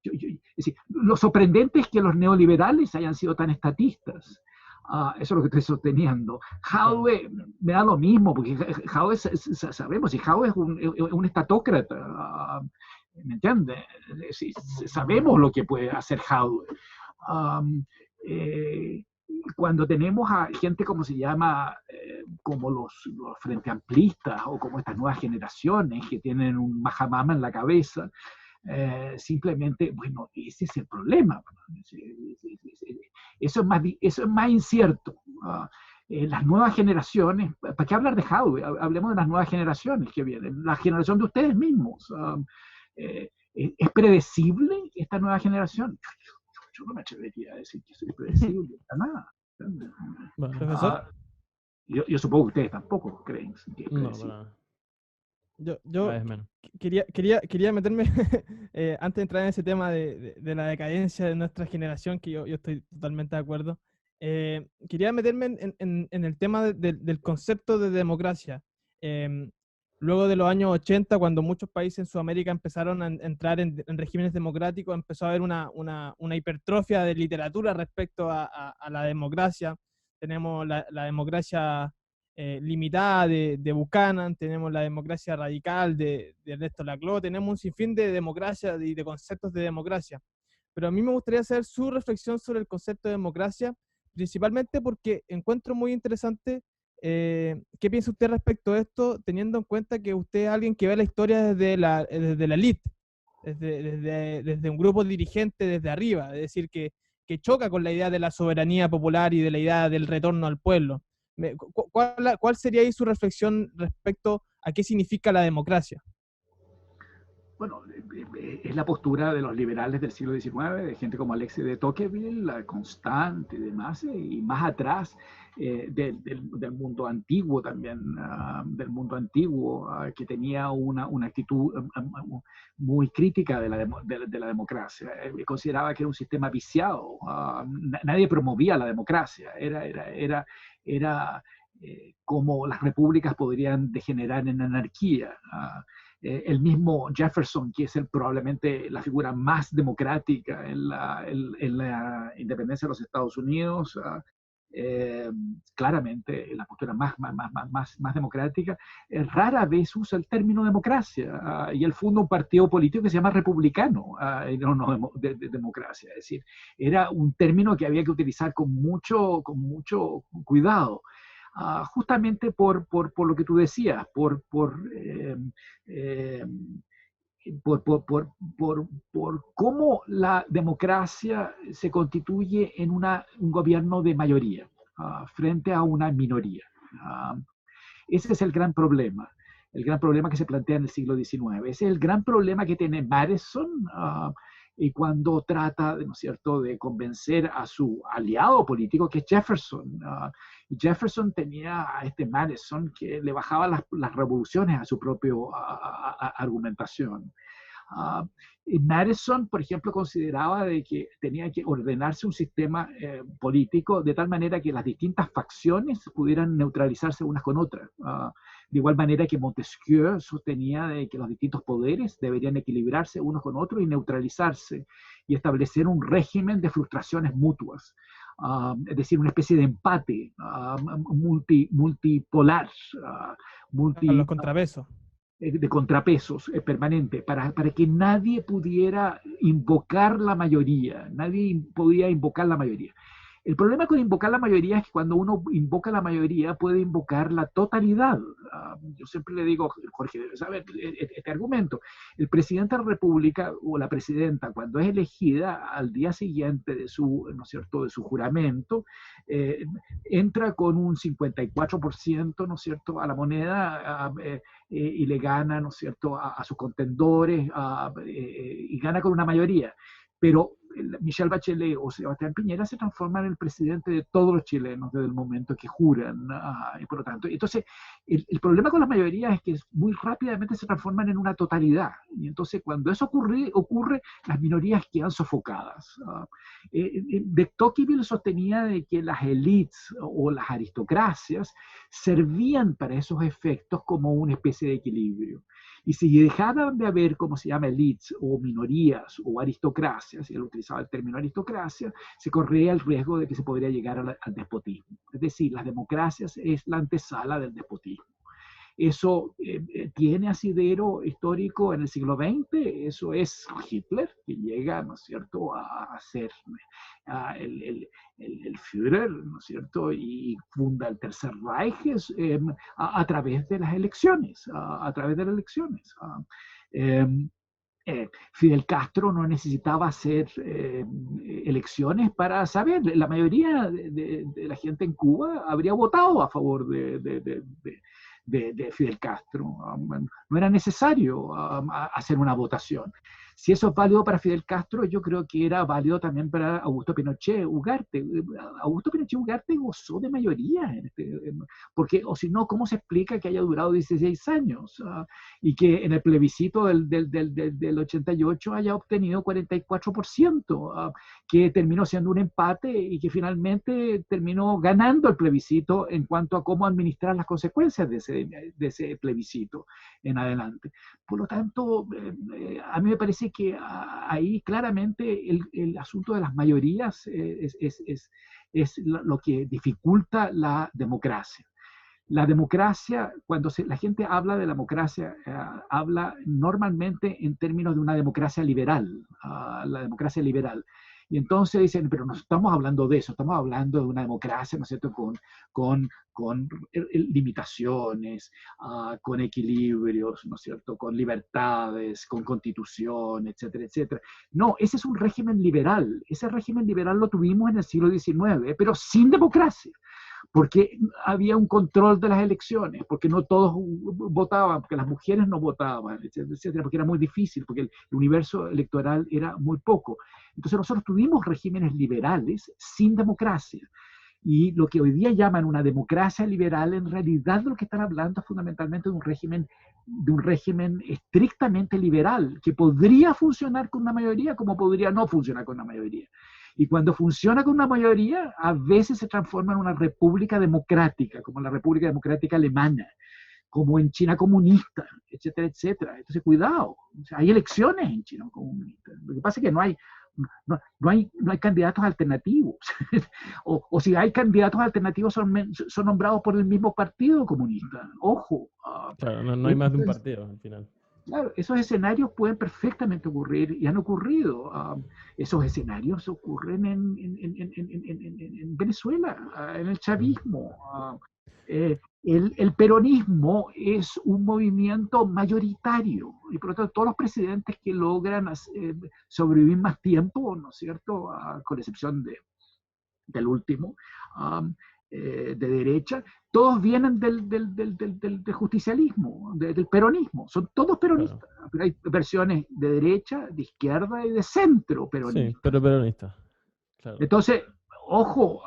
Es decir, lo sorprendente es que los neoliberales hayan sido tan estatistas. Eso es lo que estoy sosteniendo. Jadwe me da lo mismo, porque Jadwe, sabemos, si Jadwe es un estatócrata, ¿me entiendes? Sabemos lo que puede hacer Jadwe. Cuando tenemos a gente como se llama, como los frente amplistas o como estas nuevas generaciones que tienen un majamama en la cabeza, simplemente, bueno, ese es el problema. Eso es más incierto. Las nuevas generaciones, ¿para qué hablar de Jadwe? Hablemos de las nuevas generaciones que vienen, la generación de ustedes mismos. ¿Es predecible esta nueva generación? Yo no me atrevería a decir que soy predecible, para nada. Vale. Profesor, Yo supongo que ustedes tampoco creen que es No, predecible. para nada. yo Cada vez menos. quería meterme, antes de entrar en ese tema de la decadencia de nuestra generación, que yo estoy totalmente de acuerdo, quería meterme en el tema del concepto de democracia. Luego de los años 80, cuando muchos países en Sudamérica empezaron a entrar en regímenes democráticos, empezó a haber una hipertrofia de literatura respecto a la democracia. Tenemos la democracia limitada de Buchanan, tenemos la democracia radical de Ernesto Laclau, tenemos un sinfín de democracia y de conceptos de democracia. Pero a mí me gustaría saber su reflexión sobre el concepto de democracia, principalmente porque encuentro muy interesante qué piensa usted respecto a esto, teniendo en cuenta que usted es alguien que ve la historia desde la elite, desde un grupo dirigente desde arriba, es decir, que choca con la idea de la soberanía popular y de la idea del retorno al pueblo. ¿Cuál sería ahí su reflexión respecto a qué significa la democracia? Bueno, es la postura de los liberales del siglo XIX, de gente como Alexis de Tocqueville, Constant y demás, y más atrás del mundo antiguo también, del mundo antiguo, que tenía una actitud muy crítica de la democracia. Consideraba que era un sistema viciado. Nadie promovía la democracia. Era como las repúblicas podrían degenerar en anarquía. El mismo Jefferson, que es probablemente la figura más democrática en la independencia de los Estados Unidos, claramente la postura más democrática, rara vez usa el término democracia, y él funda un partido político que se llama republicano, no de democracia. Es decir, era un término que había que utilizar con mucho cuidado. Justamente por lo que tú decías, por cómo la democracia se constituye en un gobierno de mayoría frente a una minoría. Ese es el gran problema que se plantea en el siglo XIX. Ese es el gran problema que tiene Madison y cuando trata, ¿no es cierto?, de convencer a su aliado político, que es Jefferson. Jefferson tenía a este Madison que le bajaba las revoluciones a su propia argumentación. Y Madison, por ejemplo, consideraba de que tenía que ordenarse un sistema político de tal manera que las distintas facciones pudieran neutralizarse unas con otras. De igual manera que Montesquieu sostenía de que los distintos poderes deberían equilibrarse unos con otros y neutralizarse y establecer un régimen de frustraciones mutuas. Es decir, una especie de empate multipolar, Los contrapesos. de contrapesos permanente, para que nadie pudiera invocar la mayoría, nadie podía invocar la mayoría. El problema con invocar la mayoría es que cuando uno invoca la mayoría puede invocar la totalidad. Yo siempre le digo, Jorge, ¿sabes? Este argumento, el presidente de la República o la presidenta, cuando es elegida al día siguiente de su, ¿no es cierto?, de su juramento, entra con un 54%, ¿no es cierto?, a la moneda y le gana, ¿no es cierto?, a sus contendores y gana con una mayoría. Pero Michelle Bachelet o Sebastián Piñera se transforman en el presidente de todos los chilenos desde el momento que juran. Y por lo tanto, entonces, el problema con las mayorías es que muy rápidamente se transforman en una totalidad. Y entonces, cuando eso ocurre las minorías quedan sofocadas. De Tocqueville sostenía de que las élites o las aristocracias servían para esos efectos como una especie de equilibrio. Y si dejaban de haber, como se llama, élites o minorías o aristocracias, y él utilizaba el término aristocracia, se corría el riesgo de que se podría llegar al despotismo. Es decir, las democracias es la antesala del despotismo. Eso tiene asidero histórico en el siglo XX, eso es Hitler, que llega, ¿no es cierto?, a ser el Führer, ¿no es cierto?, y funda el Tercer Reich a través de las elecciones, a través de las elecciones. Fidel Castro no necesitaba hacer elecciones para saber, la mayoría de la gente en Cuba habría votado a favor de Fidel Castro. No era necesario hacer una votación. Si eso es válido para Fidel Castro, yo creo que era válido también para Augusto Pinochet Ugarte. Augusto Pinochet Ugarte gozó de mayoría, porque, o si no, ¿cómo se explica que haya durado 16 años? Y que en el plebiscito del 88 haya obtenido 44%, que terminó siendo un empate y que finalmente terminó ganando el plebiscito en cuanto a cómo administrar las consecuencias de ese plebiscito en adelante. Por lo tanto, a mí me parece que ahí claramente el asunto de las mayorías es lo que dificulta la democracia. La democracia, cuando la gente habla de la democracia, habla normalmente en términos de una democracia liberal, la democracia liberal. Y entonces dicen, pero no estamos hablando de eso, estamos hablando de una democracia, ¿no es cierto?, con limitaciones, con equilibrios, ¿no es cierto?, con libertades, con constitución, etcétera, etcétera. No, ese es un régimen liberal. Ese régimen liberal lo tuvimos en el siglo XIX, pero sin democracia, porque había un control de las elecciones, porque no todos votaban, porque las mujeres no votaban, etcétera, etcétera, porque era muy difícil, porque el universo electoral era muy poco. Entonces nosotros tuvimos regímenes liberales sin democracia. Y lo que hoy día llaman una democracia liberal, en realidad lo que están hablando es fundamentalmente de un régimen estrictamente liberal, que podría funcionar con una mayoría como podría no funcionar con una mayoría. Y cuando funciona con una mayoría, a veces se transforma en una república democrática, como la República Democrática Alemana, como en China comunista, etcétera, etcétera. Entonces, cuidado, o sea, hay elecciones en China comunista. Lo que pasa es que no hay candidatos alternativos. o si hay candidatos alternativos, son nombrados por el mismo partido comunista. Ojo. Claro, no hay más de un partido al final. Claro, esos escenarios pueden perfectamente ocurrir y han ocurrido. Esos escenarios ocurren en Venezuela, en el chavismo. El peronismo es un movimiento mayoritario y por lo tanto todos los presidentes que logran sobrevivir más tiempo, ¿no es cierto?, con excepción del último, de derecha, todos vienen del justicialismo, del peronismo, son todos peronistas, claro. Pero hay versiones de derecha, de izquierda y de centro peronista. Sí, pero peronista. Claro. Entonces, ojo,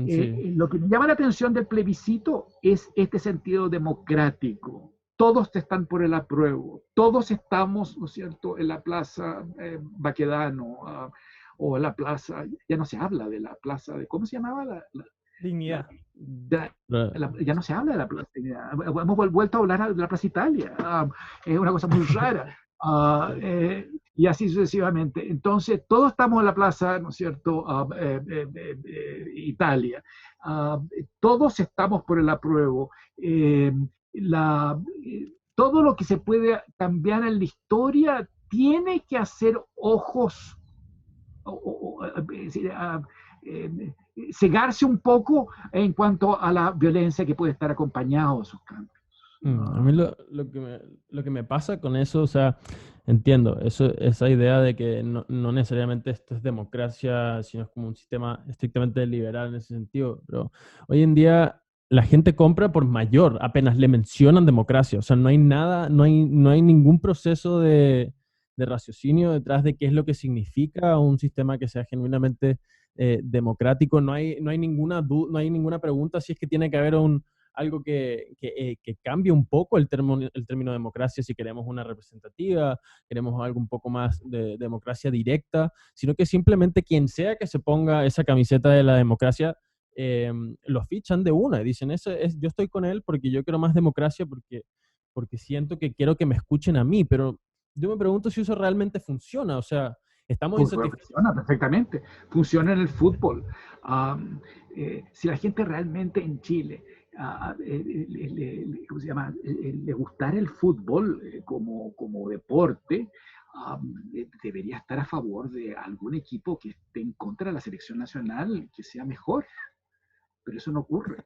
sí. Lo que me llama la atención del plebiscito es este sentido democrático. todos están por el apruebo, todos estamos, ¿no es cierto?, en la plaza Baquedano, o en la plaza, ya no se habla de la plaza, de ¿cómo se llamaba? Dignidad. Ya no se habla de la plaza Dignidad, hemos vuelto a hablar de la plaza Italia, es una cosa muy rara. Y así sucesivamente. Entonces, todos estamos en la plaza, ¿no es cierto?, Italia. Todos estamos por el apruebo. La, todo lo que se puede cambiar en la historia tiene que hacer ojos, cegarse un poco en cuanto a la violencia que puede estar acompañada de esos cambios. A mí lo que me pasa con eso, o sea, entiendo esa idea de que no necesariamente esto es democracia, sino es como un sistema estrictamente liberal en ese sentido, pero hoy en día la gente compra por mayor, apenas le mencionan democracia, o sea, no hay nada, no hay ningún proceso de raciocinio detrás de qué es lo que significa un sistema que sea genuinamente democrático, no hay ninguna duda, no hay ninguna pregunta si es que tiene que haber algo que cambie un poco el término democracia, si queremos una representativa, queremos algo un poco más de democracia directa, sino que simplemente quien sea que se ponga esa camiseta de la democracia, lo fichan de una y dicen, yo estoy con él porque yo quiero más democracia, porque siento que quiero que me escuchen a mí, pero yo me pregunto si eso realmente funciona, o sea, estamos insatisfechos. Funciona perfectamente, funciona en el fútbol. Si la gente realmente en Chile ¿cómo se llama? Le gustara el fútbol como deporte, debería estar a favor de algún equipo que esté en contra de la selección nacional, que sea mejor, pero eso no ocurre.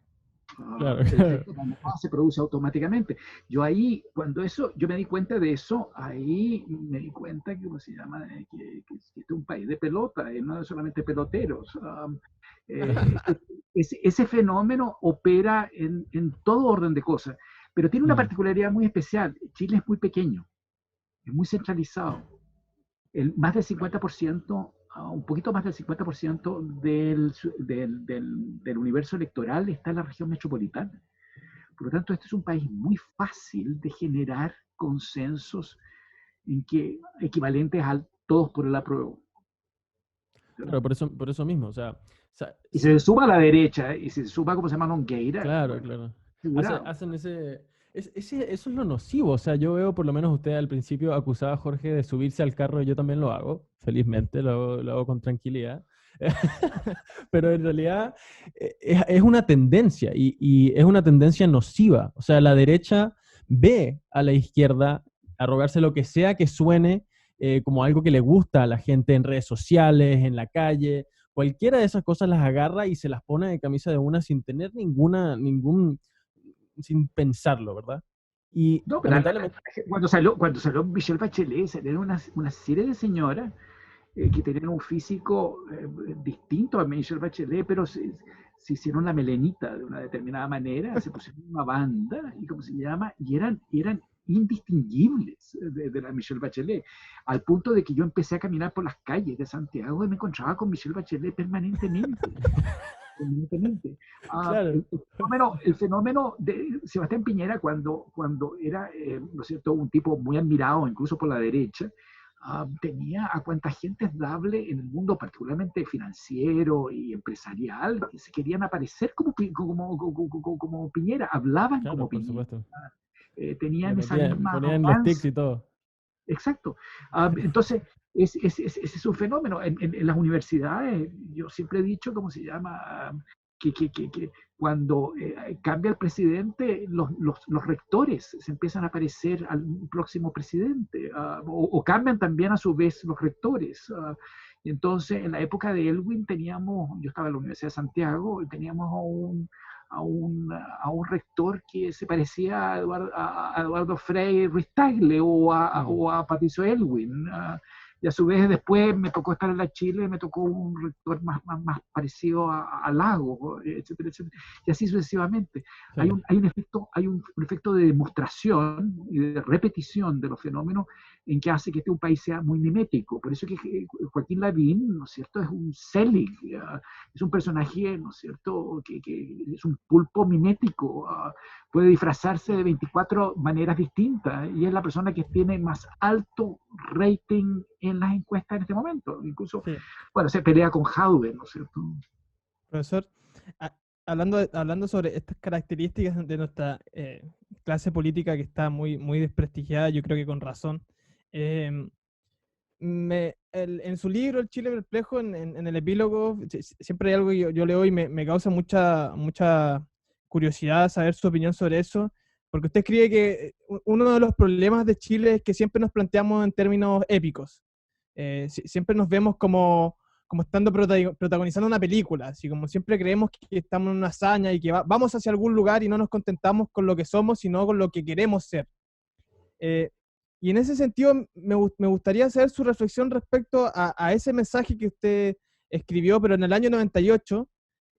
Claro, El claro. efecto dominó se produce automáticamente. Yo ahí, cuando yo me di cuenta de eso, ahí me di cuenta que, ¿cómo se llama? Que este es un país de pelota, no solamente peloteros. Ese fenómeno opera en todo orden de cosas, pero tiene una particularidad muy especial. Chile es muy pequeño, es muy centralizado. Más del 50%, un poquito más del 50% del universo electoral está en la región metropolitana. Por lo tanto, este es un país muy fácil de generar consensos equivalentes a todos por el apruebo. Claro, por eso mismo, o sea, Y se suma a la derecha, y se suma, como se llama, Nogueira, claro, bueno, claro. asegurado. Hacen eso es lo nocivo. O sea, yo veo, por lo menos usted al principio acusaba a Jorge de subirse al carro, yo también lo hago, felizmente, lo hago con tranquilidad. Pero en realidad es una tendencia y es una tendencia nociva. O sea, la derecha ve a la izquierda arrogarse lo que sea que suene como algo que le gusta a la gente en redes sociales, en la calle. Cualquiera de esas cosas las agarra y se las pone de camisa de una sin tener sin pensarlo, ¿verdad? Y No, pero lamentablemente, cuando salió Michelle Bachelet, salieron una serie de señoras que tenían un físico distinto a Michelle Bachelet, pero se hicieron la melenita de una determinada manera, se pusieron una banda, y ¿cómo se llama? Y eran indistinguibles de la Michelle Bachelet, al punto de que yo empecé a caminar por las calles de Santiago y me encontraba con Michelle Bachelet permanentemente. Permanentemente. claro, El fenómeno de Sebastián Piñera cuando era, ¿no es cierto?, un tipo muy admirado incluso por la derecha, tenía a cuanta gente dable en el mundo, particularmente financiero y empresarial, que se querían aparecer como Piñera, hablaban claro, como por Piñera, supuesto. tenían esa misma Ponían los tics arrogancia. y todo. Exacto. Entonces, ese es un fenómeno. En las universidades, yo siempre he dicho, ¿cómo se llama? Que cuando cambia el presidente, los rectores se empiezan a parecer al próximo presidente, o cambian también a su vez los rectores. Y entonces, en la época de Elwin yo estaba en la Universidad de Santiago, y teníamos a un rector que se parecía a Eduardo Frei Ruiz Tagle o a Patricio Elwin. y a su vez después me tocó estar en la Chile, me tocó un rector más parecido a Lago, etcétera, etcétera, y así sucesivamente. Sí. Hay un efecto de demostración y de repetición de los fenómenos en que hace que este un país sea muy mimético. Por eso que Joaquín Lavín, ¿no es cierto?, es un Selig, es un personaje, ¿no es cierto?, que es un pulpo mimético, puede disfrazarse de 24 maneras distintas y es la persona que tiene más alto rating en las encuestas en este momento. Incluso, Sí. bueno, se pelea con Hauber, ¿no es cierto? Profesor, hablando sobre estas características de nuestra clase política que está muy desprestigiada, yo creo que con razón, em, en su libro, El Chile Perplejo, en el epílogo, siempre hay algo que yo leo y me causa mucha curiosidad saber su opinión sobre eso, porque usted escribe que uno de los problemas de Chile es que siempre nos planteamos en términos épicos. Siempre nos vemos como estando protagonizando una película, así como siempre creemos que estamos en una hazaña y que vamos hacia algún lugar y no nos contentamos con lo que somos, sino con lo que queremos ser. Y en ese sentido, me gustaría hacer su reflexión respecto a ese mensaje que usted escribió, pero en el año 98,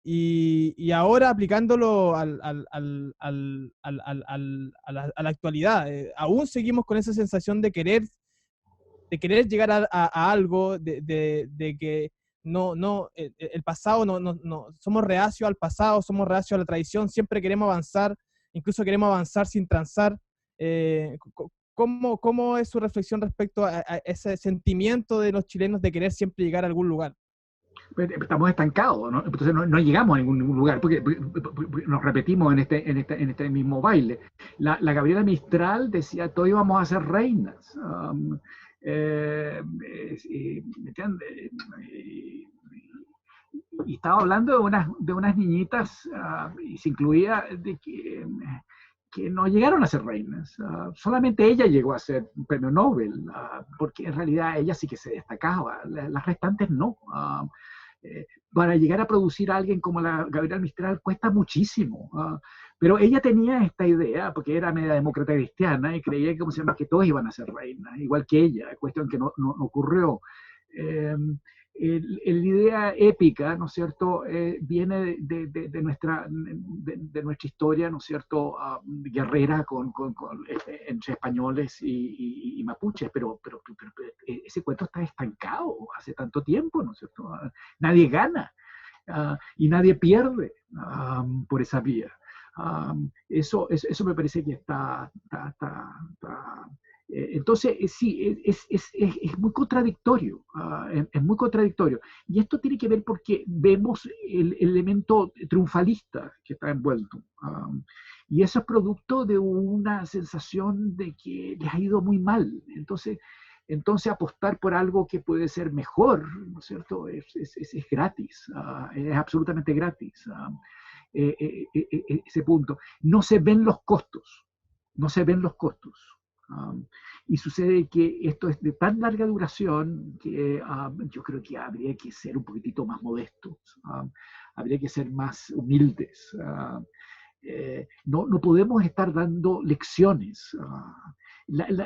y ahora aplicándolo a la actualidad. Aún seguimos con esa sensación de querer llegar a algo, de que el pasado, no, somos reacios al pasado, somos reacios a la tradición, siempre queremos avanzar, incluso queremos avanzar sin transar. ¿Cómo es su reflexión respecto a ese sentimiento de los chilenos de querer siempre llegar a algún lugar? Estamos estancados, ¿no? Entonces no llegamos a ningún lugar, porque nos repetimos en este mismo baile. La Gabriela Mistral decía, todos íbamos a ser reinas. ¿Me entiendes? Y estaba hablando de unas niñitas, y se incluía de que no llegaron a ser reinas. Solamente ella llegó a ser un premio Nobel, porque en realidad ella sí que se destacaba, las restantes no. Para llegar a producir a alguien como la Gabriela Mistral cuesta muchísimo. Pero ella tenía esta idea, porque era media demócrata cristiana, y creía que todos iban a ser reinas, igual que ella, cuestión que no ocurrió. La idea épica, ¿no es cierto?, viene de nuestra historia, ¿no es cierto?, guerrera entre españoles y mapuches, pero ese cuento está estancado hace tanto tiempo, ¿no es cierto? Nadie gana y nadie pierde por esa vía. Eso me parece que está entonces, sí, es muy contradictorio, es muy contradictorio. Y esto tiene que ver porque vemos el elemento triunfalista que está envuelto. Y eso es producto de una sensación de que les ha ido muy mal. Entonces apostar por algo que puede ser mejor, ¿no es cierto?, es gratis, es absolutamente gratis. Ese punto. No se ven los costos, no se ven los costos. Y sucede que esto es de tan larga duración que yo creo que habría que ser un poquitito más modestos, habría que ser más humildes. No podemos estar dando lecciones.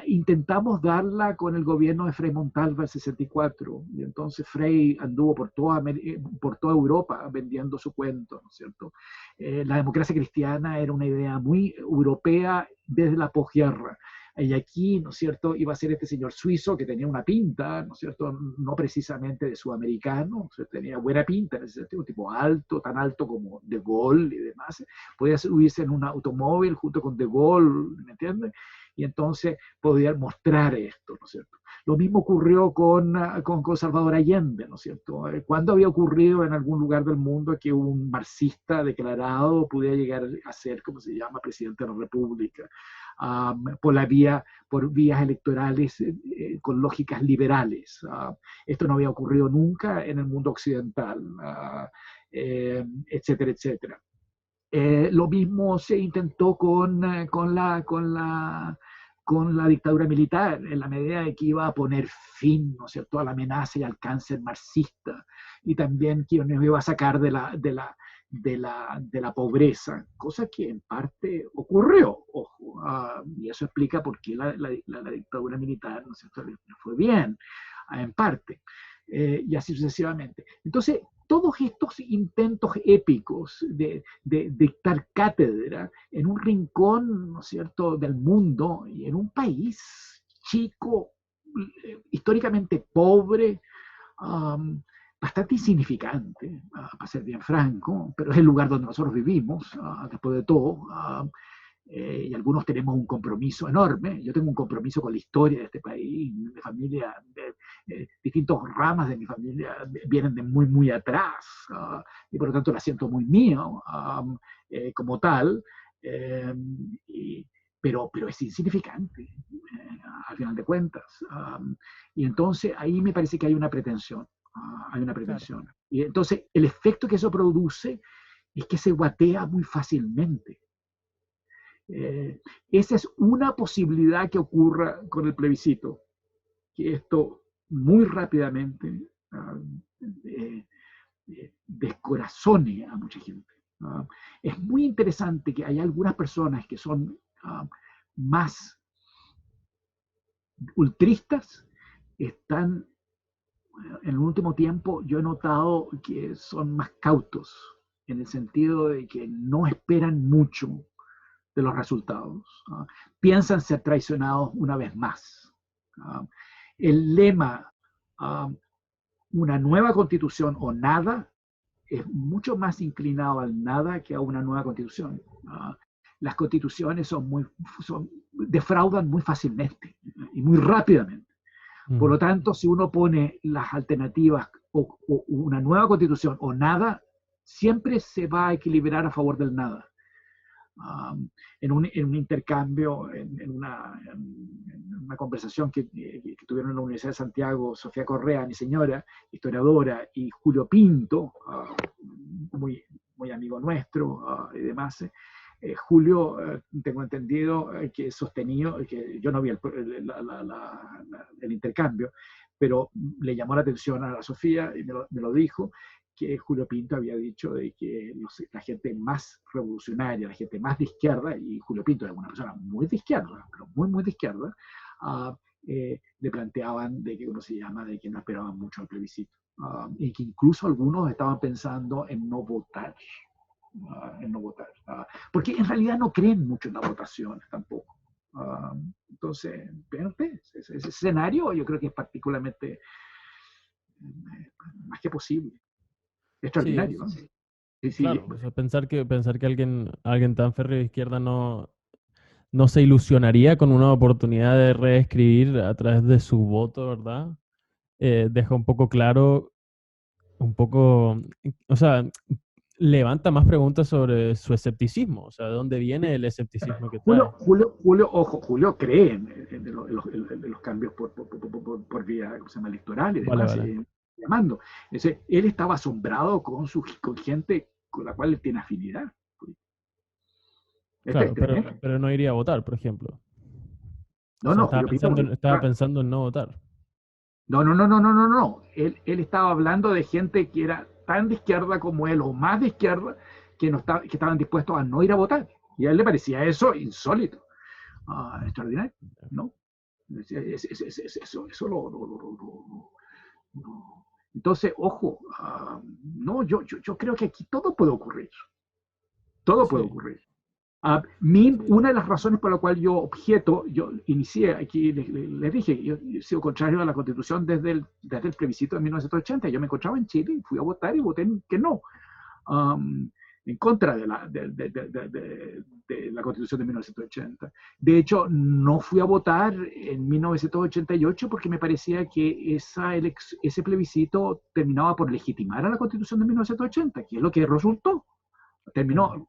Intentamos darla con el gobierno de Frei Montalva el 64, y entonces Frei anduvo por toda Europa vendiendo su cuento, ¿no es cierto? La democracia cristiana era una idea muy europea desde la posguerra. Y aquí, ¿no es cierto?, iba a ser este señor suizo que tenía una pinta, ¿no es cierto?, no precisamente de sudamericano, o sea, tenía buena pinta en ese sentido, un tipo alto, tan alto como De Gaulle y demás. Podía subirse en un automóvil junto con De Gaulle, ¿me entiendes? Y entonces podía mostrar esto, ¿no es cierto? Lo mismo ocurrió con Salvador Allende, ¿no es cierto? ¿Cuándo había ocurrido en algún lugar del mundo que un marxista declarado pudiera llegar a ser, como se llama, presidente de la República? Por vías electorales con lógicas liberales. Esto no había ocurrido nunca en el mundo occidental, etcétera, etcétera. Lo mismo se intentó con la dictadura militar, en la medida de que iba a poner fin, ¿no es cierto?, a la amenaza y al cáncer marxista, y también que nos iba a sacar de la pobreza, cosa que en parte ocurrió, ojo, y eso explica por qué la dictadura militar, ¿no es cierto?, le fue bien. en parte, y así sucesivamente. Entonces, todos estos intentos épicos de dictar cátedra en un rincón, ¿no es cierto?, del mundo y en un país chico, históricamente pobre, bastante insignificante, para ser bien franco, pero es el lugar donde nosotros vivimos, después de todo, y algunos tenemos un compromiso enorme. Yo tengo un compromiso con la historia de este país, mi familia, distintas ramas de mi familia vienen de muy, muy atrás, y por lo tanto la siento muy mío como tal, pero es insignificante, al final de cuentas. Y entonces ahí me parece que hay una pretensión. Hay una pretensión. Claro. Y entonces el efecto que eso produce es que se guatea muy fácilmente. Esa es una posibilidad que ocurra con el plebiscito, que esto muy rápidamente descorazone a mucha gente. Es muy interesante que hay algunas personas que son más ultristas, están, en el último tiempo yo he notado que son más cautos, en el sentido de que no esperan mucho de los resultados. Piensan ser traicionados una vez más. El lema, una nueva constitución o nada, es mucho más inclinado al nada que a una nueva constitución. Las constituciones defraudan muy fácilmente y muy rápidamente. Por lo tanto, si uno pone las alternativas o una nueva constitución o nada, siempre se va a equilibrar a favor del nada. En un intercambio, en una conversación que tuvieron en la Universidad de Santiago, Sofía Correa, mi señora, historiadora, y Julio Pinto, muy amigo nuestro y demás. Julio, tengo entendido que sostenido, que yo no vi el intercambio, pero le llamó la atención a la Sofía y me lo dijo, que Julio Pinto había dicho de que la gente más revolucionaria, la gente más de izquierda, y Julio Pinto era una persona muy de izquierda, pero muy, muy de izquierda, le planteaban de que uno se llama, de que no esperaban mucho al plebiscito, y que incluso algunos estaban pensando en no votar, porque en realidad no creen mucho en las votaciones tampoco. Entonces, ese escenario yo creo que es particularmente más que posible. Extraordinario. Sí, ¿no? Sí, claro, o sea, pensar que alguien tan férreo de izquierda no se ilusionaría con una oportunidad de reescribir a través de su voto, ¿verdad? Deja un poco claro, o sea, levanta más preguntas sobre su escepticismo, o sea, ¿de dónde viene el escepticismo que trae? Julio cree en los cambios por vía, ¿cómo se llama?, electoral y demás. Vale. Llamando. Él estaba asombrado con gente con la cual él tiene afinidad. Claro, pero no iría a votar, por ejemplo. No, estaba pensando en no votar. No. Él estaba hablando de gente que era tan de izquierda como él, o más de izquierda, que estaban dispuestos a no ir a votar. Y a él le parecía eso insólito. Extraordinario, ¿no? Eso no. Entonces, ojo, no, yo creo que aquí todo puede ocurrir. Todo puede ocurrir. Una de las razones por la cual yo objeto, yo inicié aquí, les dije, yo he sido contrario a la Constitución desde el plebiscito de 1980. Yo me encontraba en Chile y fui a votar y voté que no. En contra de la Constitución de 1980. De hecho, no fui a votar en 1988 porque me parecía que ese plebiscito terminaba por legitimar a la Constitución de 1980, que es lo que resultó. Terminó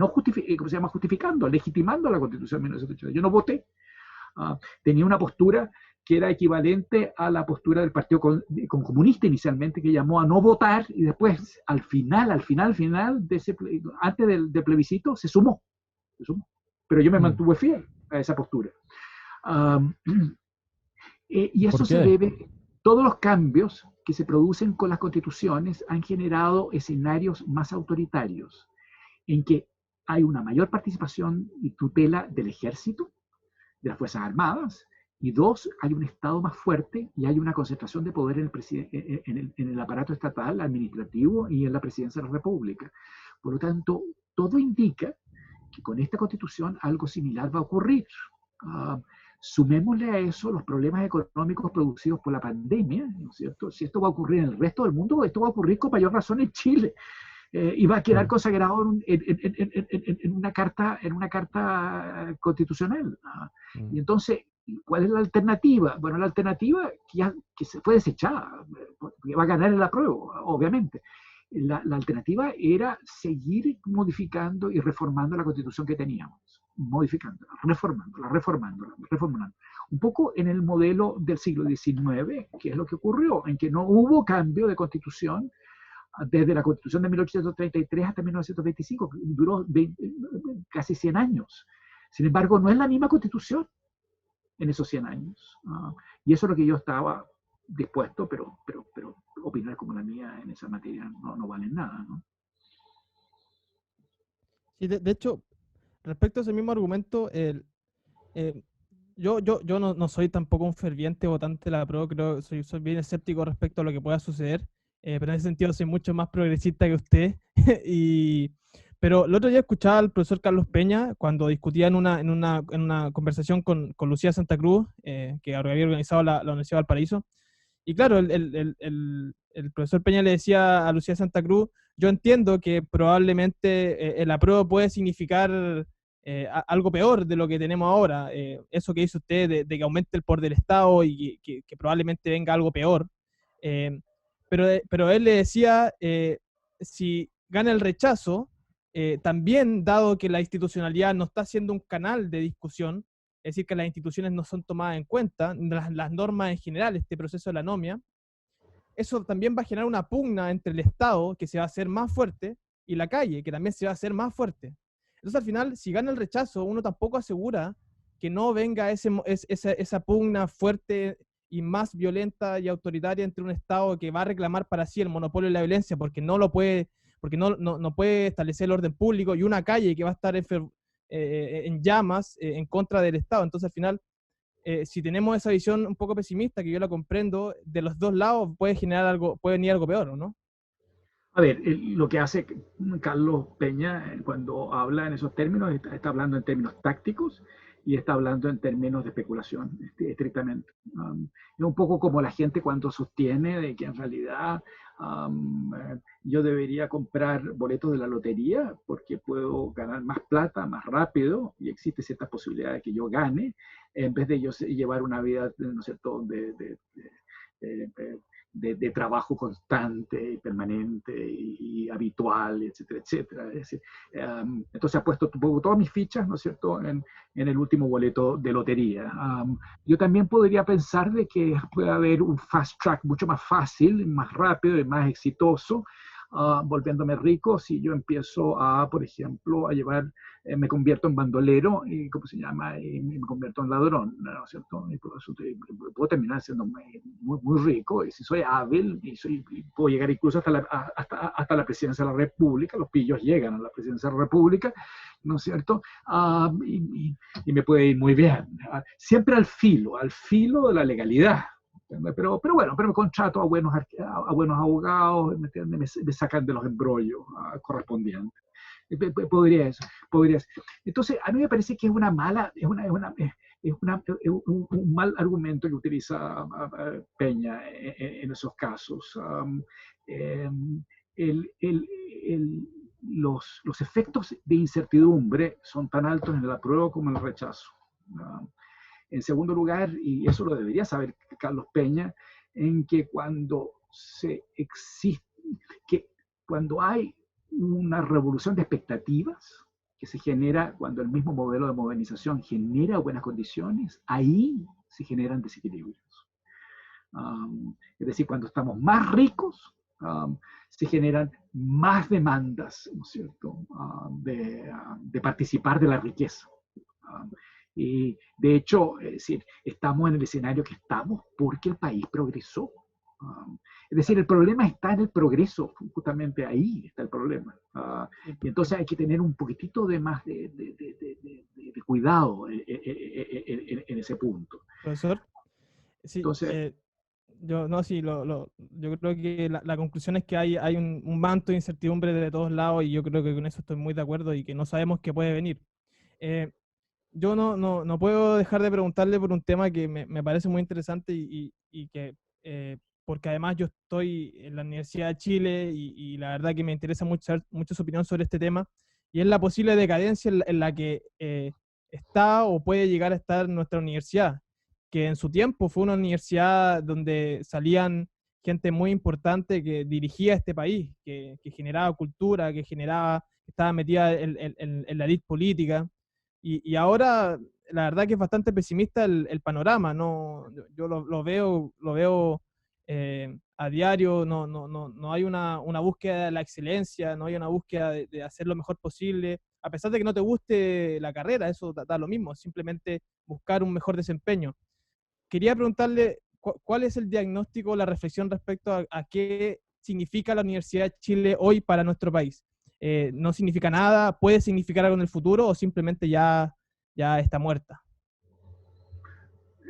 justificando, legitimando la Constitución de 1980. Yo no voté. Tenía una postura que era equivalente a la postura del Partido Comunista inicialmente, que llamó a no votar, y después, al final, antes del plebiscito, se sumó. Pero yo me mantuve fiel a esa postura. Y eso se debe, todos los cambios que se producen con las constituciones han generado escenarios más autoritarios, en que hay una mayor participación y tutela del ejército, de las Fuerzas Armadas, Y dos, hay un Estado más fuerte y hay una concentración de poder en el aparato estatal, administrativo y en la presidencia de la República. Por lo tanto, todo indica que con esta constitución algo similar va a ocurrir. Sumémosle a eso los problemas económicos producidos por la pandemia, ¿no es cierto? Si esto va a ocurrir en el resto del mundo, esto va a ocurrir con mayor razón en Chile. Y va a quedar consagrado en una carta constitucional. Y entonces, ¿cuál es la alternativa? Bueno, la alternativa que se fue desechada, porque va a ganar el apruebo, obviamente. La alternativa era seguir modificando y reformando la constitución que teníamos, modificándola, reformándola. Un poco en el modelo del siglo XIX, que es lo que ocurrió, en que no hubo cambio de constitución desde la Constitución de 1833 hasta 1925, duró casi 100 años. Sin embargo, no es la misma Constitución en esos 100 años. Y eso es lo que yo estaba dispuesto, pero opiniones como la mía en esa materia no valen nada, ¿no? Sí, de hecho, respecto a ese mismo argumento, yo no soy tampoco un ferviente votante de la PRO, creo que soy bien escéptico respecto a lo que pueda suceder, pero en ese sentido soy mucho más progresista que usted. Pero el otro día escuchaba al profesor Carlos Peña cuando discutía en una conversación con Lucía Santa Cruz, que había organizado la Universidad de Valparaíso. Y claro, el profesor Peña le decía a Lucía Santa Cruz, yo entiendo que probablemente el apruebo puede significar algo peor de lo que tenemos ahora. Eso que dice usted de que aumente el poder del Estado y que probablemente venga algo peor. Pero él le decía, si gana el rechazo, también dado que la institucionalidad no está siendo un canal de discusión, es decir, que las instituciones no son tomadas en cuenta, las normas en general, este proceso de la anomia, eso también va a generar una pugna entre el Estado, que se va a hacer más fuerte, y la calle, que también se va a hacer más fuerte. Entonces, al final, si gana el rechazo, uno tampoco asegura que no venga esa pugna fuerte y más violenta y autoritaria entre un Estado que va a reclamar para sí el monopolio de la violencia porque no puede establecer el orden público, y una calle que va a estar en llamas en contra del Estado. Entonces, al final, si tenemos esa visión un poco pesimista, que yo la comprendo, de los dos lados puede venir algo peor, ¿no? A ver, lo que hace Carlos Peña cuando habla en esos términos, está hablando en términos tácticos y está hablando en términos de especulación, estrictamente. Es un poco como la gente cuando sostiene de que en realidad yo debería comprar boletos de la lotería porque puedo ganar más plata, más rápido, y existe cierta posibilidad de que yo gane, en vez de yo llevar una vida, ¿no es cierto?, de trabajo constante y permanente y habitual, etcétera, etcétera. Es decir, entonces ha puesto todas mis fichas, ¿no es cierto?, en el último boleto de lotería. Yo también podría pensar de que puede haber un fast track mucho más fácil, más rápido y más exitoso, volviéndome rico si yo empiezo por ejemplo, a llevar, me convierto en bandolero y, ¿cómo se llama? Y me convierto en ladrón, ¿no es cierto? Y por eso puedo terminar siendo muy rico, y si soy hábil y puedo llegar incluso hasta la presidencia de la República. Los pillos llegan a la presidencia de la República, ¿no es cierto? Y me puede ir muy bien. Siempre al filo de la legalidad. Pero bueno, me contrato a buenos abogados, me sacan de los embrollos correspondientes. Podría ser. Entonces, a mí me parece que es un mal argumento que utiliza Peña en esos casos. Los efectos de incertidumbre son tan altos en el apruebo como en el rechazo. En segundo lugar, y eso lo debería saber Carlos Peña, en que cuando hay una revolución de expectativas que se genera cuando el mismo modelo de modernización genera buenas condiciones, ahí se generan desequilibrios. Es decir, cuando estamos más ricos, se generan más demandas, ¿no es cierto?, de participar de la riqueza. Y de hecho, es decir, estamos en el escenario que estamos porque el país progresó. Es decir, el problema está en el progreso, justamente ahí está el problema. Y entonces hay que tener un poquitito de más de cuidado en ese punto. Profesor, sí, Entonces, yo, no, sí, yo creo que la conclusión es que hay un manto de incertidumbre de todos lados y yo creo que con eso estoy muy de acuerdo y que no sabemos qué puede venir. Eh, yo no puedo dejar de preguntarle por un tema que me parece muy interesante y que, porque además yo estoy en la Universidad de Chile y la verdad que me interesa mucho su opinión sobre este tema, y es la posible decadencia en la que está o puede llegar a estar nuestra universidad, que en su tiempo fue una universidad donde salían gente muy importante que dirigía este país, que generaba cultura, que estaba metida en la elite política. Y ahora, la verdad que es bastante pesimista el panorama, ¿no? Yo lo veo a diario, no hay una búsqueda de la excelencia, no hay una búsqueda de hacer lo mejor posible, a pesar de que no te guste la carrera, eso da lo mismo, simplemente buscar un mejor desempeño. Quería preguntarle cuál es el diagnóstico, la reflexión respecto a qué significa la Universidad de Chile hoy para nuestro país. ¿No significa nada? ¿Puede significar algo en el futuro o simplemente ya está muerta?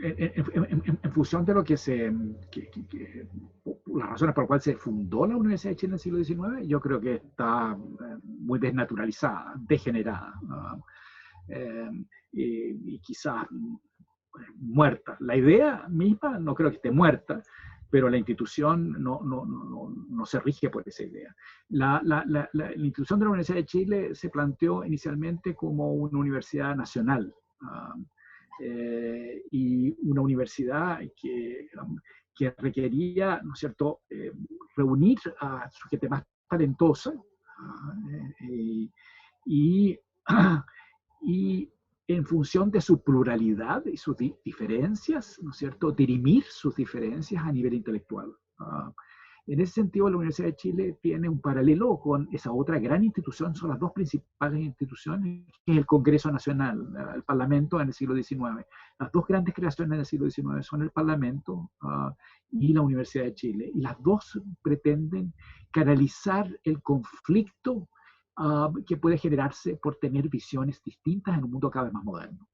en función de lo las razones por las cuales se fundó la Universidad de Chile en el siglo XIX, yo creo que está muy desnaturalizada, degenerada, y quizás muerta. La idea misma no creo que esté muerta, pero la institución no se rige por esa idea. La institución de la Universidad de Chile se planteó inicialmente como una universidad nacional, y una universidad que requería, ¿no es cierto?, reunir a su gente más talentosa, y, y en función de su pluralidad y sus diferencias, ¿no es cierto?, dirimir sus diferencias a nivel intelectual. En ese sentido, la Universidad de Chile tiene un paralelo con esa otra gran institución, son las dos principales instituciones, que es el Congreso Nacional, el Parlamento en el siglo XIX. Las dos grandes creaciones del siglo XIX son el Parlamento y la Universidad de Chile, y las dos pretenden canalizar el conflicto que puede generarse por tener visiones distintas en un mundo cada vez más moderno.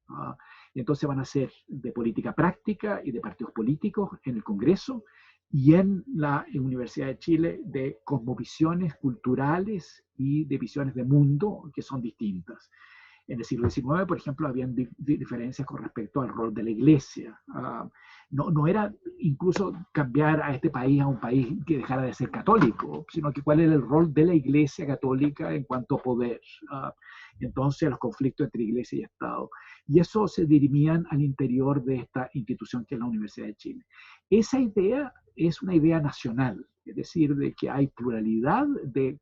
Y entonces van a ser de política práctica y de partidos políticos en el Congreso, y en la Universidad de Chile de cosmovisiones culturales y de visiones de mundo que son distintas. En el siglo XIX, por ejemplo, habían diferencias con respecto al rol de la Iglesia. No era incluso cambiar a este país a un país que dejara de ser católico, sino que cuál era el rol de la Iglesia católica en cuanto a poder. Entonces, los conflictos entre Iglesia y Estado. Y eso se dirimían al interior de esta institución que es la Universidad de Chile. Esa idea es una idea nacional, es decir, de que hay pluralidad de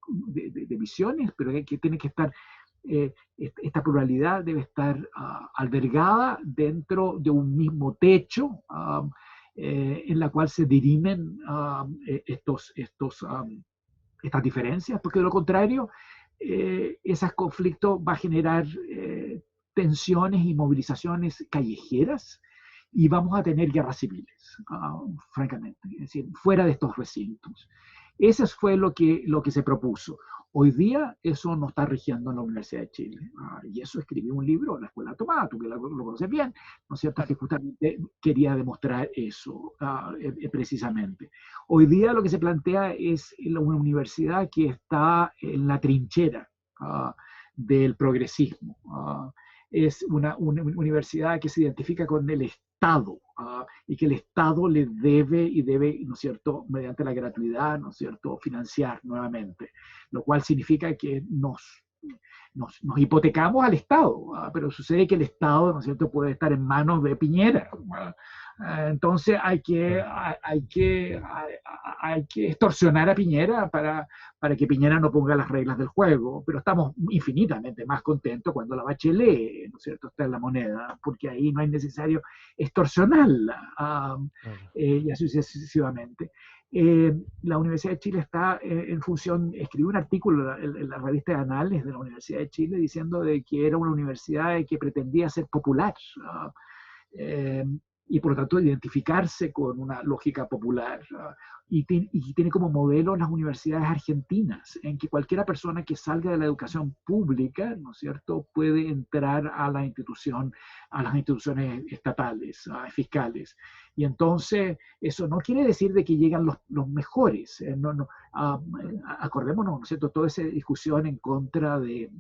visiones, pero que tiene que estar esta pluralidad debe estar albergada dentro de un mismo techo en la cual se dirimen estas diferencias, porque de lo contrario, ese conflicto va a generar tensiones y movilizaciones callejeras y vamos a tener guerras civiles, francamente, es decir, fuera de estos recintos. Eso fue lo que se propuso. Hoy día eso no está rigiendo en la Universidad de Chile. Y eso escribí un libro, La Escuela Tomada, tú que lo conoces bien, ¿no es cierto?, que justamente quería demostrar eso precisamente. Hoy día lo que se plantea es una universidad que está en la trinchera del progresismo. Es una universidad que se identifica con el Estado, y que el Estado le debe, ¿no es cierto?, mediante la gratuidad, ¿no es cierto?, financiar nuevamente, lo cual significa que nos hipotecamos al Estado, pero sucede que el Estado, ¿no es cierto?, puede estar en manos de Piñera. Entonces hay que extorsionar a Piñera para que Piñera no ponga las reglas del juego, pero estamos infinitamente más contentos cuando la Bachelet, ¿no es cierto?, está en la moneda, porque ahí no es necesario extorsionarla, y así sucesivamente. La Universidad de Chile está en función, escribió un artículo en la revista de Anales de la Universidad de Chile diciendo de que era una universidad que pretendía ser popular, y por lo tanto identificarse con una lógica popular. Y tiene como modelo las universidades argentinas, en que cualquiera persona que salga de la educación pública, ¿no es cierto?, puede entrar a las instituciones estatales, fiscales. Y entonces, eso no quiere decir de que llegan los mejores. Acordémonos, ¿no es cierto?, toda esa discusión en contra del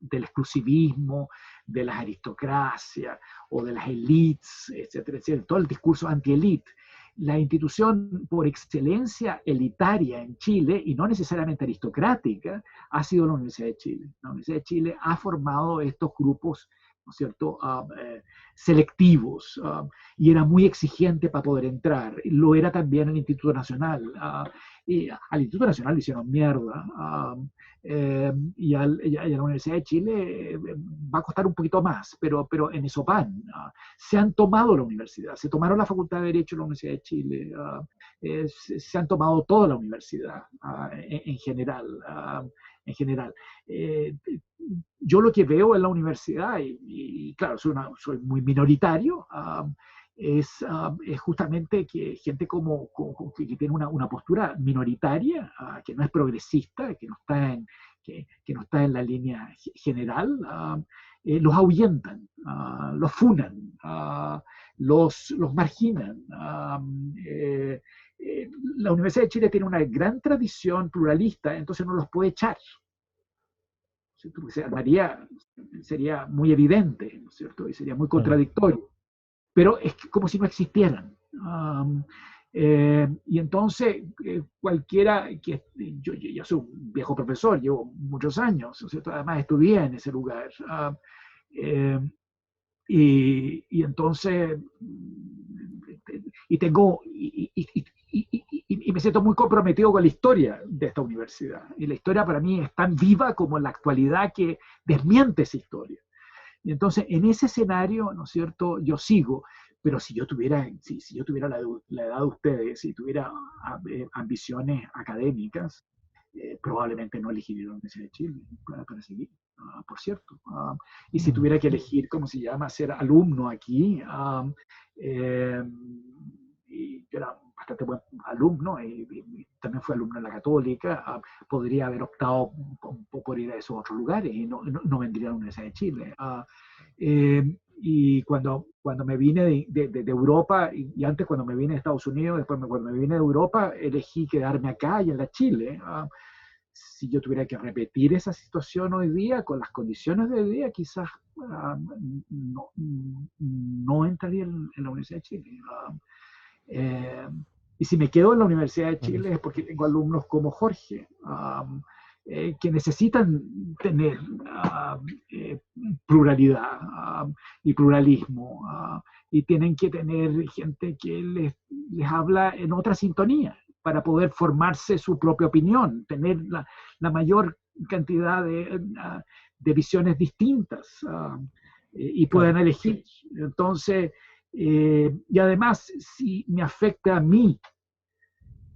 exclusivismo, de las aristocracias o de las élites, etcétera, etcétera, todo el discurso anti-élite. La institución por excelencia elitaria en Chile, y no necesariamente aristocrática, ha sido la Universidad de Chile. La Universidad de Chile ha formado estos grupos, ¿no es cierto?, selectivos, y era muy exigente para poder entrar. Lo era también el Instituto Nacional. Y al Instituto Nacional le hicieron mierda, y a la Universidad de Chile va a costar un poquito más, pero en eso van. Se han tomado la universidad, se tomaron la Facultad de Derecho de la Universidad de Chile, se han tomado toda la universidad en general. En general. Yo lo que veo en la universidad, y claro, soy muy minoritario, es justamente que gente que tiene una postura minoritaria, que no es progresista, que no está en la línea general, los ahuyentan, los funan, los marginan. La Universidad de Chile tiene una gran tradición pluralista, entonces no los puede echar. Sería muy evidente, ¿no es cierto? Y sería muy contradictorio. Pero es como si no existieran. Y entonces, cualquiera que... Yo soy un viejo profesor, llevo muchos años, ¿no es cierto? Además estudié en ese lugar. Y entonces, y me siento muy comprometido con la historia de esta universidad. Y la historia para mí es tan viva como la actualidad que desmiente esa historia. Y entonces, en ese escenario, ¿no es cierto?, yo sigo, pero si yo tuviera la edad de ustedes, si tuviera ambiciones académicas, probablemente no elegiría la Universidad de Chile para seguir, por cierto. Y si tuviera que elegir, ¿cómo se llama?, ser alumno aquí, y yo era bastante buen alumno, y también fui alumno en la Católica, podría haber optado por ir a esos otros lugares y no vendría a la Universidad de Chile. Y cuando me vine de Europa, y antes cuando me vine de Estados Unidos, después cuando me vine de Europa, elegí quedarme acá y en la Chile. Si yo tuviera que repetir esa situación hoy día, con las condiciones de hoy día, quizás no entraría en la Universidad de Chile. Y si me quedo en la Universidad de Chile es porque tengo alumnos como Jorge, que necesitan tener pluralidad y pluralismo, y tienen que tener gente que les habla en otra sintonía para poder formarse su propia opinión, tener la mayor cantidad de visiones distintas, y puedan elegir. Entonces, y además, si me afecta a mí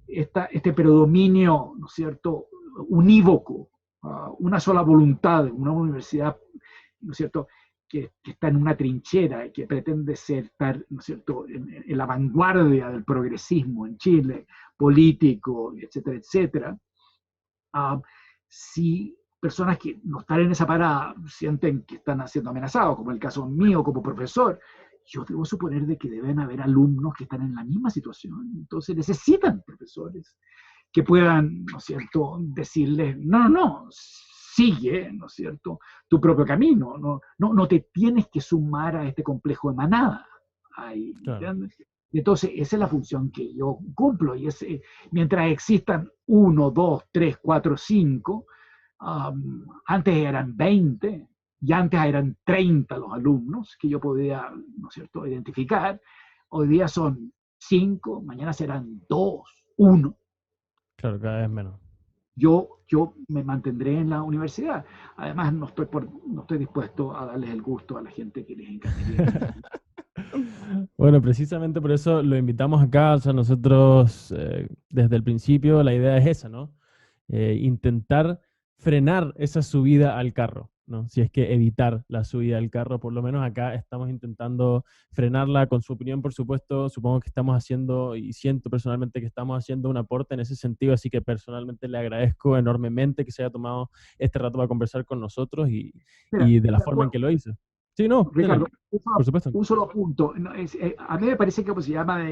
este predominio, ¿no es cierto?, unívoco, una sola voluntad, una universidad, ¿no es cierto?, que está en una trinchera, que pretende estar, ¿no es cierto?, en la vanguardia del progresismo en Chile, político, etcétera, etcétera. Si personas que no están en esa parada sienten que están siendo amenazados, como el caso mío como profesor, yo debo suponer de que deben haber alumnos que están en la misma situación. Entonces necesitan profesores que puedan, ¿no es cierto?, decirles, no, sigue, ¿no es cierto?, tu propio camino, no te tienes que sumar a este complejo de manada. Ahí, ¿entiendes? Entonces, esa es la función que yo cumplo, y mientras existan 1, 2, 3, 4, 5, antes eran 20, y antes eran 30 los alumnos que yo podía, ¿no es cierto?, identificar. Hoy día son 5, mañana serán 2, 1. Claro, cada vez menos. Yo me mantendré en la universidad. Además, no estoy dispuesto a darles el gusto a la gente que les encantaría. Bueno, precisamente por eso lo invitamos acá. O sea, nosotros desde el principio la idea es esa, ¿no? Intentar frenar esa subida al carro. ¿no? Si es que evitar la subida del carro, por lo menos acá estamos intentando frenarla con su opinión, por supuesto. Supongo que estamos haciendo, y siento personalmente que estamos haciendo un aporte en ese sentido, así que personalmente le agradezco enormemente que se haya tomado este rato para conversar con nosotros Mira, y de la forma en que lo hizo. Sí, no, dale, Ricardo, por supuesto. un solo punto. No, a mí me parece que, como se llama,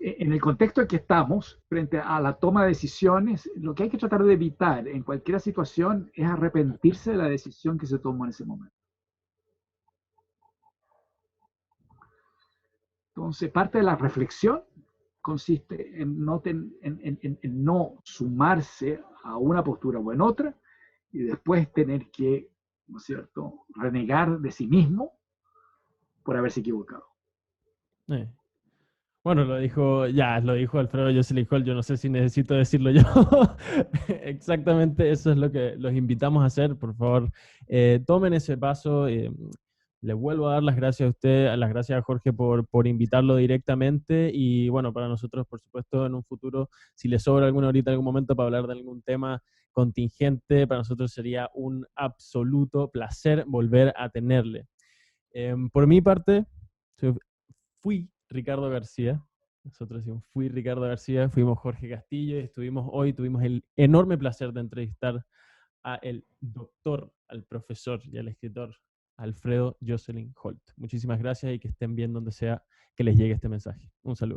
en el contexto en que estamos, frente a la toma de decisiones, lo que hay que tratar de evitar en cualquier situación es arrepentirse de la decisión que se tomó en ese momento. Entonces, parte de la reflexión consiste en no sumarse a una postura o en otra y después tener que, ¿no es cierto?, renegar de sí mismo por haberse equivocado. Eh. Bueno, lo dijo Alfredo Jocelyn Holt, yo no sé si necesito decirlo yo. Exactamente eso es lo que los invitamos a hacer, por favor, tomen ese paso. Le vuelvo a dar las gracias a usted, las gracias a Jorge por invitarlo directamente y bueno, para nosotros, por supuesto, en un futuro, si le sobra alguna horita en algún momento para hablar de algún tema contingente, para nosotros sería un absoluto placer volver a tenerle. Por mi parte, fui Ricardo García. Nosotros decimos, fui Ricardo García, fuimos Jorge Castillo y tuvimos el enorme placer de entrevistar a el doctor, al profesor y al escritor Alfredo Jocelyn Holt. Muchísimas gracias y que estén bien donde sea que les llegue este mensaje. Un saludo.